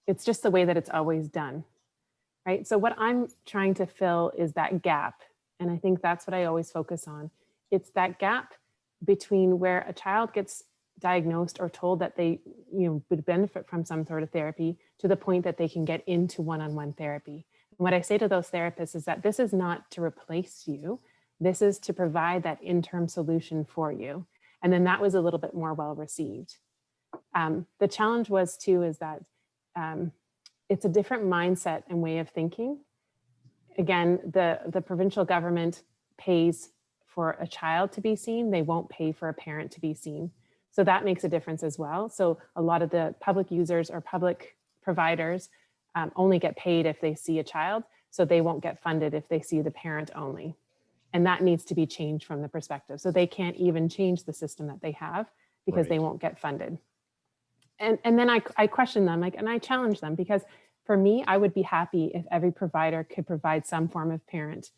it's just the way that it's always done, right? So what I'm trying to fill is that gap. And I think that's what I always focus on. It's that gap between where a child gets diagnosed or told that they, you know, would benefit from some sort of therapy to the point that they can get into one-on-one therapy. And what I say to those therapists is that this is not to replace you. This is to provide that interim solution for you. And then that was a little bit more well received. The challenge was too, is that it's a different mindset and way of thinking. Again, the provincial government pays for a child to be seen. They won't pay for a parent to be seen. So that makes a difference as well. So a lot of the public users or public providers only get paid if they see a child. So they won't get funded if they see the parent only. And that needs to be changed from the perspective. So they can't even change the system that they have because they won't get funded. And then I question them, and I challenge them, because for me, I would be happy if every provider could provide some form of parent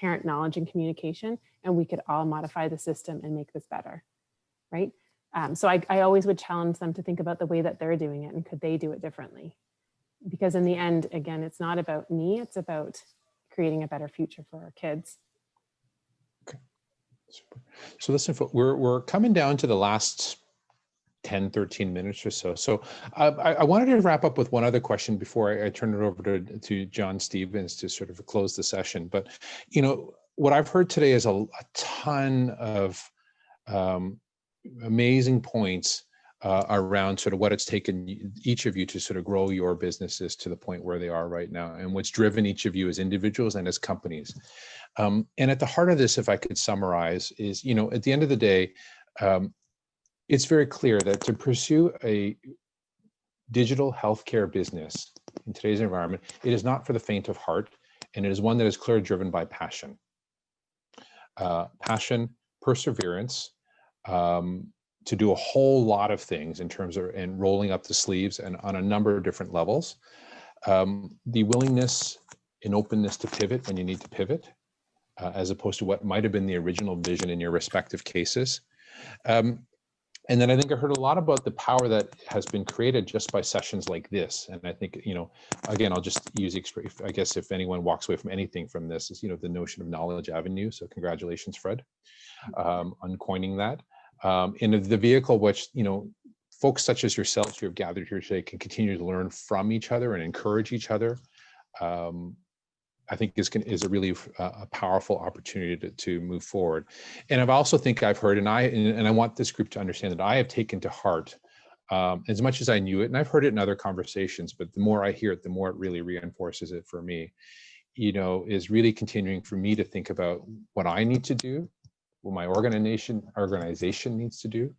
knowledge and communication, and we could all modify the system and make this better, right? So I always would challenge them to think about the way that they're doing it, and could they do it differently? Because in the end, again, it's not about me, it's about creating a better future for our kids. Okay, super. So listen, we're coming down to the last 10, 13 minutes or so. So I wanted to wrap up with one other question before I turn it over to John Stevens to sort of close the session. But, you know, what I've heard today is a ton of amazing points around sort of what it's taken each of you to sort of grow your businesses to the point where they are right now, and what's driven each of you as individuals and as companies. And at the heart of this, if I could summarize, is, at the end of the day, it's very clear that to pursue a digital healthcare business in today's environment, it is not for the faint of heart, and it is one that is clearly driven by passion. Passion, perseverance, to do a whole lot of things in terms of and rolling up the sleeves and on a number of different levels. The willingness and openness to pivot when you need to pivot, as opposed to what might have been the original vision in your respective cases. And then I think I heard a lot about the power that has been created just by sessions like this. And I think, again, I'll just use, I guess if anyone walks away from anything from this is, the notion of knowledge avenue. So congratulations, Fred, on coining that. In the vehicle, which, folks such as yourselves who have gathered here today can continue to learn from each other and encourage each other. I think is a really powerful opportunity to move forward. And I've also think I've heard, and I want this group to understand that I have taken to heart, as much as I knew it, and I've heard it in other conversations, but the more I hear it, the more it really reinforces it for me, is really continuing for me to think about what I need to do, what my organization needs to do,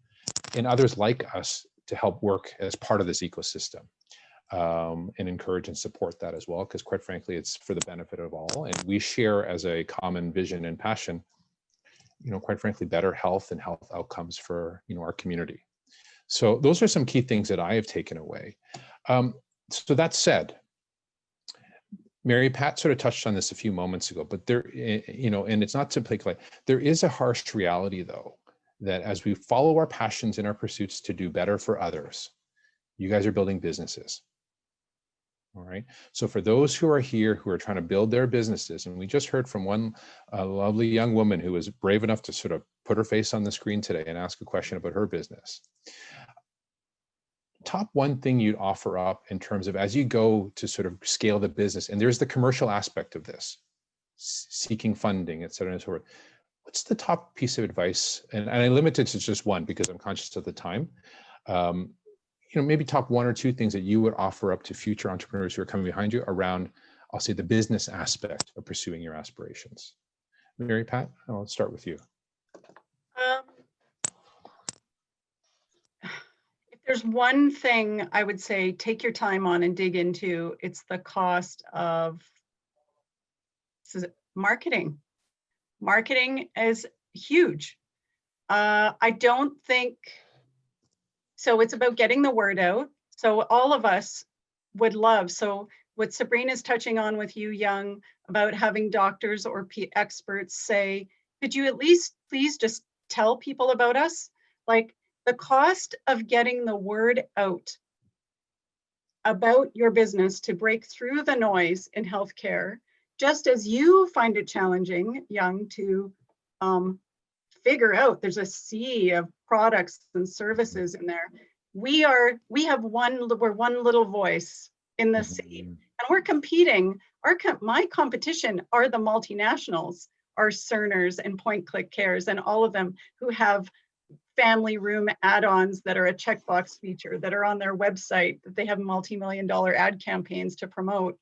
and others like us to help work as part of this ecosystem. And encourage and support that as well, because quite frankly, it's for the benefit of all. And we share as a common vision and passion, quite frankly, better health and health outcomes for, our community. So those are some key things that I have taken away. So that said, Mary Pat sort of touched on this a few moments ago, but there, and it's not to play like, there is a harsh reality though, that as we follow our passions and our pursuits to do better for others, you guys are building businesses. All right. So for those who are here, who are trying to build their businesses, and we just heard from one lovely young woman who was brave enough to sort of put her face on the screen today and ask a question about her business. Top one thing you'd offer up in terms of as you go to sort of scale the business, and there's the commercial aspect of this, seeking funding, et cetera, and so forth. What's the top piece of advice? And I limit it to just one because I'm conscious of the time. Maybe top one or two things that you would offer up to future entrepreneurs who are coming behind you around, I'll say, the business aspect of pursuing your aspirations. Mary Pat, I'll start with you. If there's one thing I would say, take your time on and dig into, it's the cost of marketing. Marketing is huge. I don't think, so it's about getting the word out. So all of us would love, so what Sabrina's touching on with you, Young, about having doctors or experts say, could you at least please just tell people about us? Like the cost of getting the word out about your business to break through the noise in healthcare, just as you find it challenging, Young, to figure out there's a sea of products and services in there. We're one little voice in the sea, and we're competing. My competition are the multinationals, our Cerners and Point Click Cares, and all of them who have family room add-ons that are a checkbox feature that are on their website, that they have multi-million-dollar ad campaigns to promote,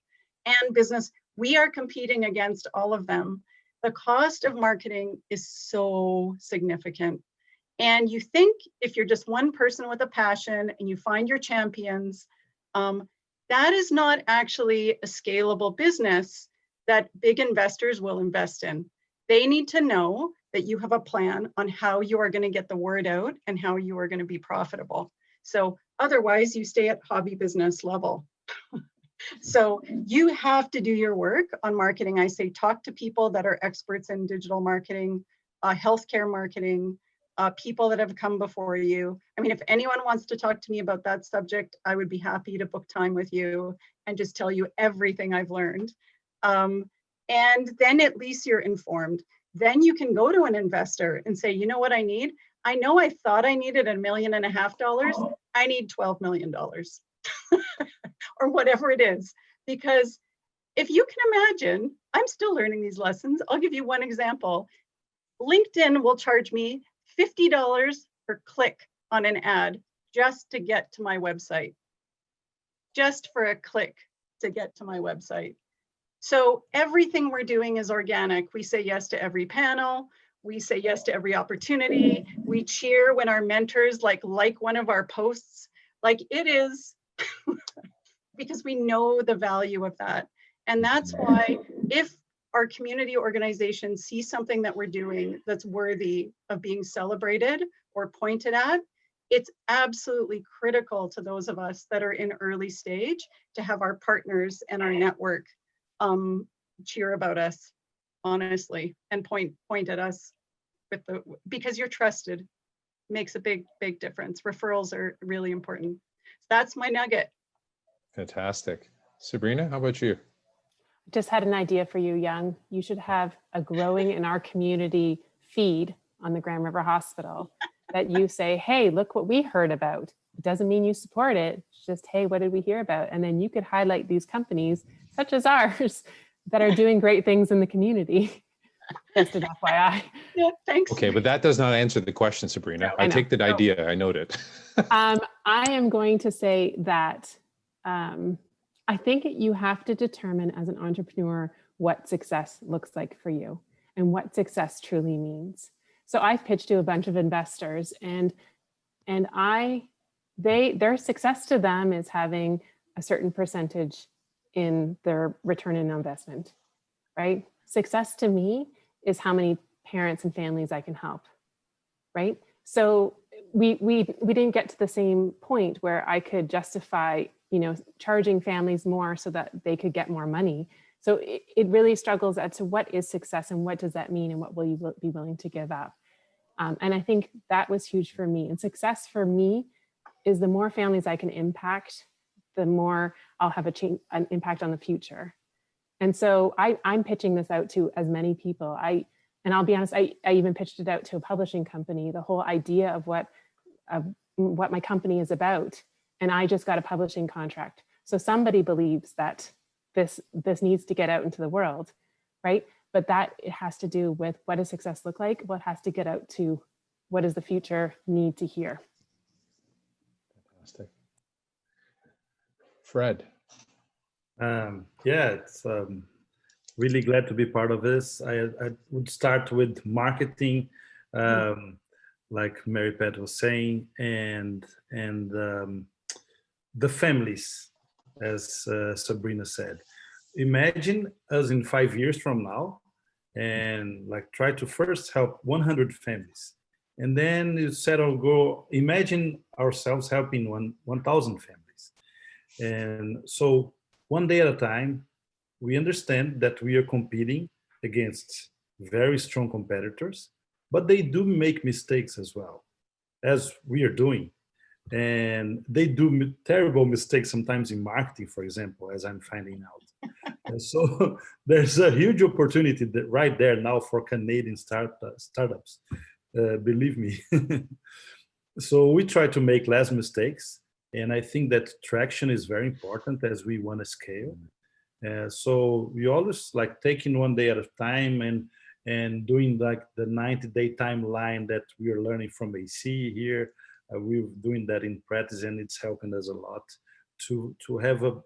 and business. We are competing against all of them. The cost of marketing is so significant. And you think if you're just one person with a passion and you find your champions, that is not actually a scalable business that big investors will invest in. They need to know that you have a plan on how you are going to get the word out and how you are going to be profitable. So otherwise you stay at hobby business level. So you have to do your work on marketing. I say talk to people that are experts in digital marketing, healthcare marketing, people that have come before you. I mean, if anyone wants to talk to me about that subject, I would be happy to book time with you and just tell you everything I've learned. And then at least you're informed. Then you can go to an investor and say, you know what I need? I know I thought I needed $1.5 million. I need $12 million. Or whatever it is. Because if you can imagine, I'm still learning these lessons. I'll give you one example. LinkedIn will charge me $50 per click on an ad just to get to my website, just for a click to get to my website. So everything we're doing is organic. We say yes to every panel. We say yes to every opportunity. We cheer when our mentors like one of our posts. Like it is because we know the value of that. And that's why if our community organizations see something that we're doing that's worthy of being celebrated or pointed at, it's absolutely critical to those of us that are in early stage to have our partners and our network cheer about us, honestly, and point at us because you're trusted. Makes a big difference. Referrals are really important. That's my nugget. Fantastic. Sabrina, how about you? Just had an idea for you, Young. You should have a growing in our community feed on the Grand River Hospital that you say, hey, look what we heard about. It doesn't mean you support it. It's just, hey, what did we hear about? And then you could highlight these companies, such as ours, that are doing great things in the community. Just an FYI. Yeah, thanks. Okay, but that does not answer the question, Sabrina. No, I take that idea. I note it. I am going to say that I think you have to determine as an entrepreneur what success looks like for you and what success truly means. So I've pitched to a bunch of investors and their success to them is having a certain percentage in their return on investment, right? Success to me is how many parents and families I can help, right? So we didn't get to the same point where I could justify, charging families more so that they could get more money. So it really struggles as to what is success and what does that mean and what will you be willing to give up? And I think that was huge for me. And success for me is the more families I can impact, the more I'll have an impact on the future. And so I'm pitching this out to as many people. And I'll be honest, I even pitched it out to a publishing company, the whole idea of what my company is about. And I just got a publishing contract. So somebody believes that this needs to get out into the world, right? But that it has to do with what does success look like? What has to get out to what does the future need to hear? Fantastic. Fred. It's really glad to be part of this. I would start with marketing, like Mary Pat was saying, and the families, as Sabrina said. Imagine us in 5 years from now, and like try to first help 100 families, and then you settle go. Imagine ourselves helping 1,000 families, and so one day at a time. We understand that we are competing against very strong competitors, but they do make mistakes as well, as we are doing. And they do terrible mistakes sometimes in marketing, for example, as I'm finding out. And so there's a huge opportunity right there now for Canadian startups, believe me. So we try to make less mistakes. And I think that traction is very important as we want to scale. So we always like taking one day at a time and doing like the 90-day timeline that we are learning from AC here. We're doing that in practice, and it's helping us a lot to have a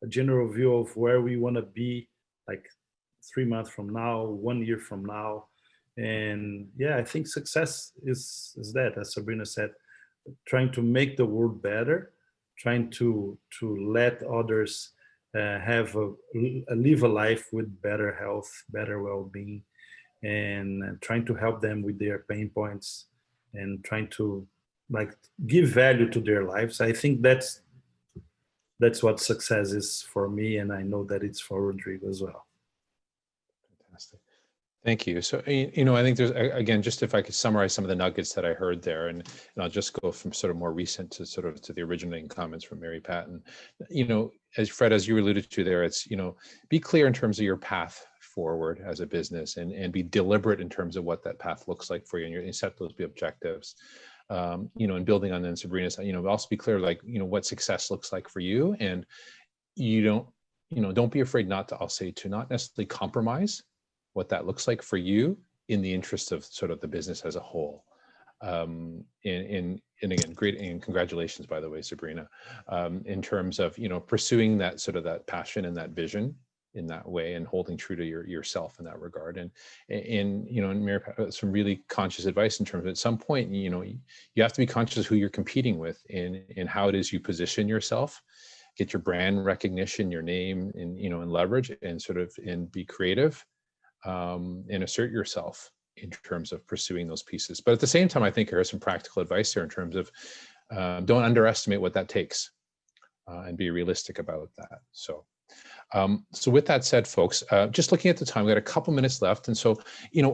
general view of where we want to be like 3 months from now, 1 year from now. And yeah, I think success is that, as Sabrina said, trying to make the world better, trying to let others live a life with better health, better well-being, and trying to help them with their pain points and trying to like give value to their lives. I think that's what success is for me, and I know that it's for Rodrigo as well. Fantastic. Thank you. So, I think there's, again, just if I could summarize some of the nuggets that I heard there, and I'll just go from sort of more recent to the originating comments from Mary Pat. And, as Fred, as you alluded to there, it's, be clear in terms of your path forward as a business and be deliberate in terms of what that path looks like for you, and set those objectives. And building on then Sabrina's, also be clear, like, what success looks like for you. And don't be afraid to not necessarily compromise what that looks like for you in the interest of sort of the business as a whole. And again, great, and congratulations, by the way, Sabrina, in terms of, pursuing that sort of that passion and that vision in that way, and holding true to yourself in that regard. And Mary, some really conscious advice in terms of, at some point, you have to be conscious of who you're competing with, and how it is you position yourself, get your brand recognition, your name, and leverage, and and be creative, and assert yourself in terms of pursuing those pieces. But at the same time, I think there's some practical advice there in terms of, don't underestimate what that takes, and be realistic about that. So with that said, folks, just looking at the time, we got a couple minutes left. And so,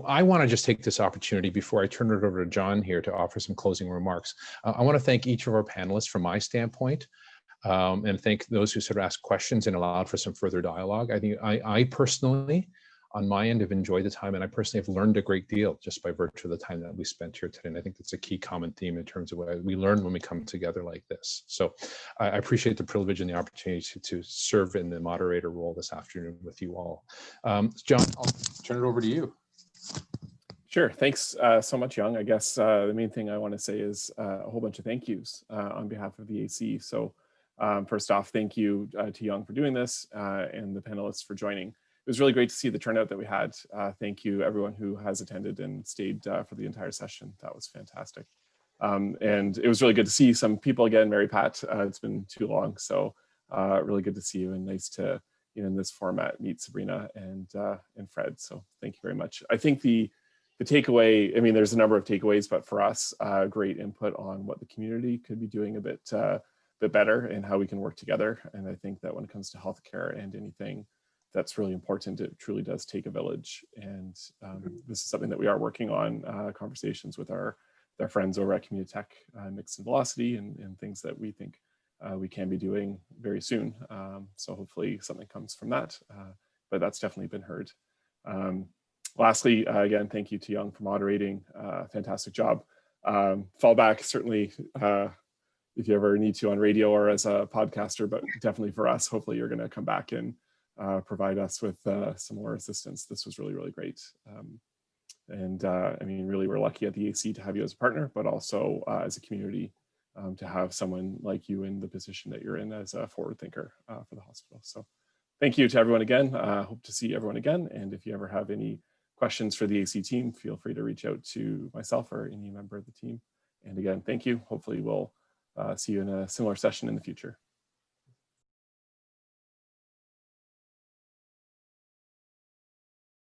I want to just take this opportunity before I turn it over to John here to offer some closing remarks. I want to thank each of our panelists from my standpoint, and thank those who sort of asked questions and allowed for some further dialogue. I think I personally, on my end, have enjoyed the time, and I personally have learned a great deal just by virtue of the time that we spent here today. And I think that's a key common theme in terms of what we learn when we come together like this. So I appreciate the privilege and the opportunity to serve in the moderator role this afternoon with you all. John, I'll turn it over to you. Sure. Thanks so much, Young. I guess the main thing I want to say is a whole bunch of thank yous on behalf of the AC. So first off, thank you to Young for doing this, and the panelists for joining. It was really great to see the turnout that we had. Thank you, everyone who has attended and stayed for the entire session. That was fantastic. And it was really good to see some people again. Mary Pat, it's been too long, so really good to see you, and nice to, in this format, meet Sabrina and Fred. So thank you very much. I think the takeaway, I mean, there's a number of takeaways, but for us, great input on what the community could be doing a bit better, and how we can work together. And I think that when it comes to healthcare and anything that's really important, it truly does take a village. And this is something that we are working on, conversations with our friends over at Community Tech, Mix and Velocity, and things that we think we can be doing very soon. So hopefully something comes from that, but that's definitely been heard. Lastly, again, thank you to Young for moderating. Fantastic job. Fallback, certainly, if you ever need to on radio or as a podcaster, but definitely for us, hopefully you're going to come back and provide us with some more assistance. This was really, really great. I mean, really, we're lucky at the AC to have you as a partner, but also as a community to have someone like you in the position that you're in as a forward thinker for the hospital. So thank you to everyone again. Hope to see everyone again. And if you ever have any questions for the AC team, feel free to reach out to myself or any member of the team. And again, thank you. Hopefully we'll see you in a similar session in the future.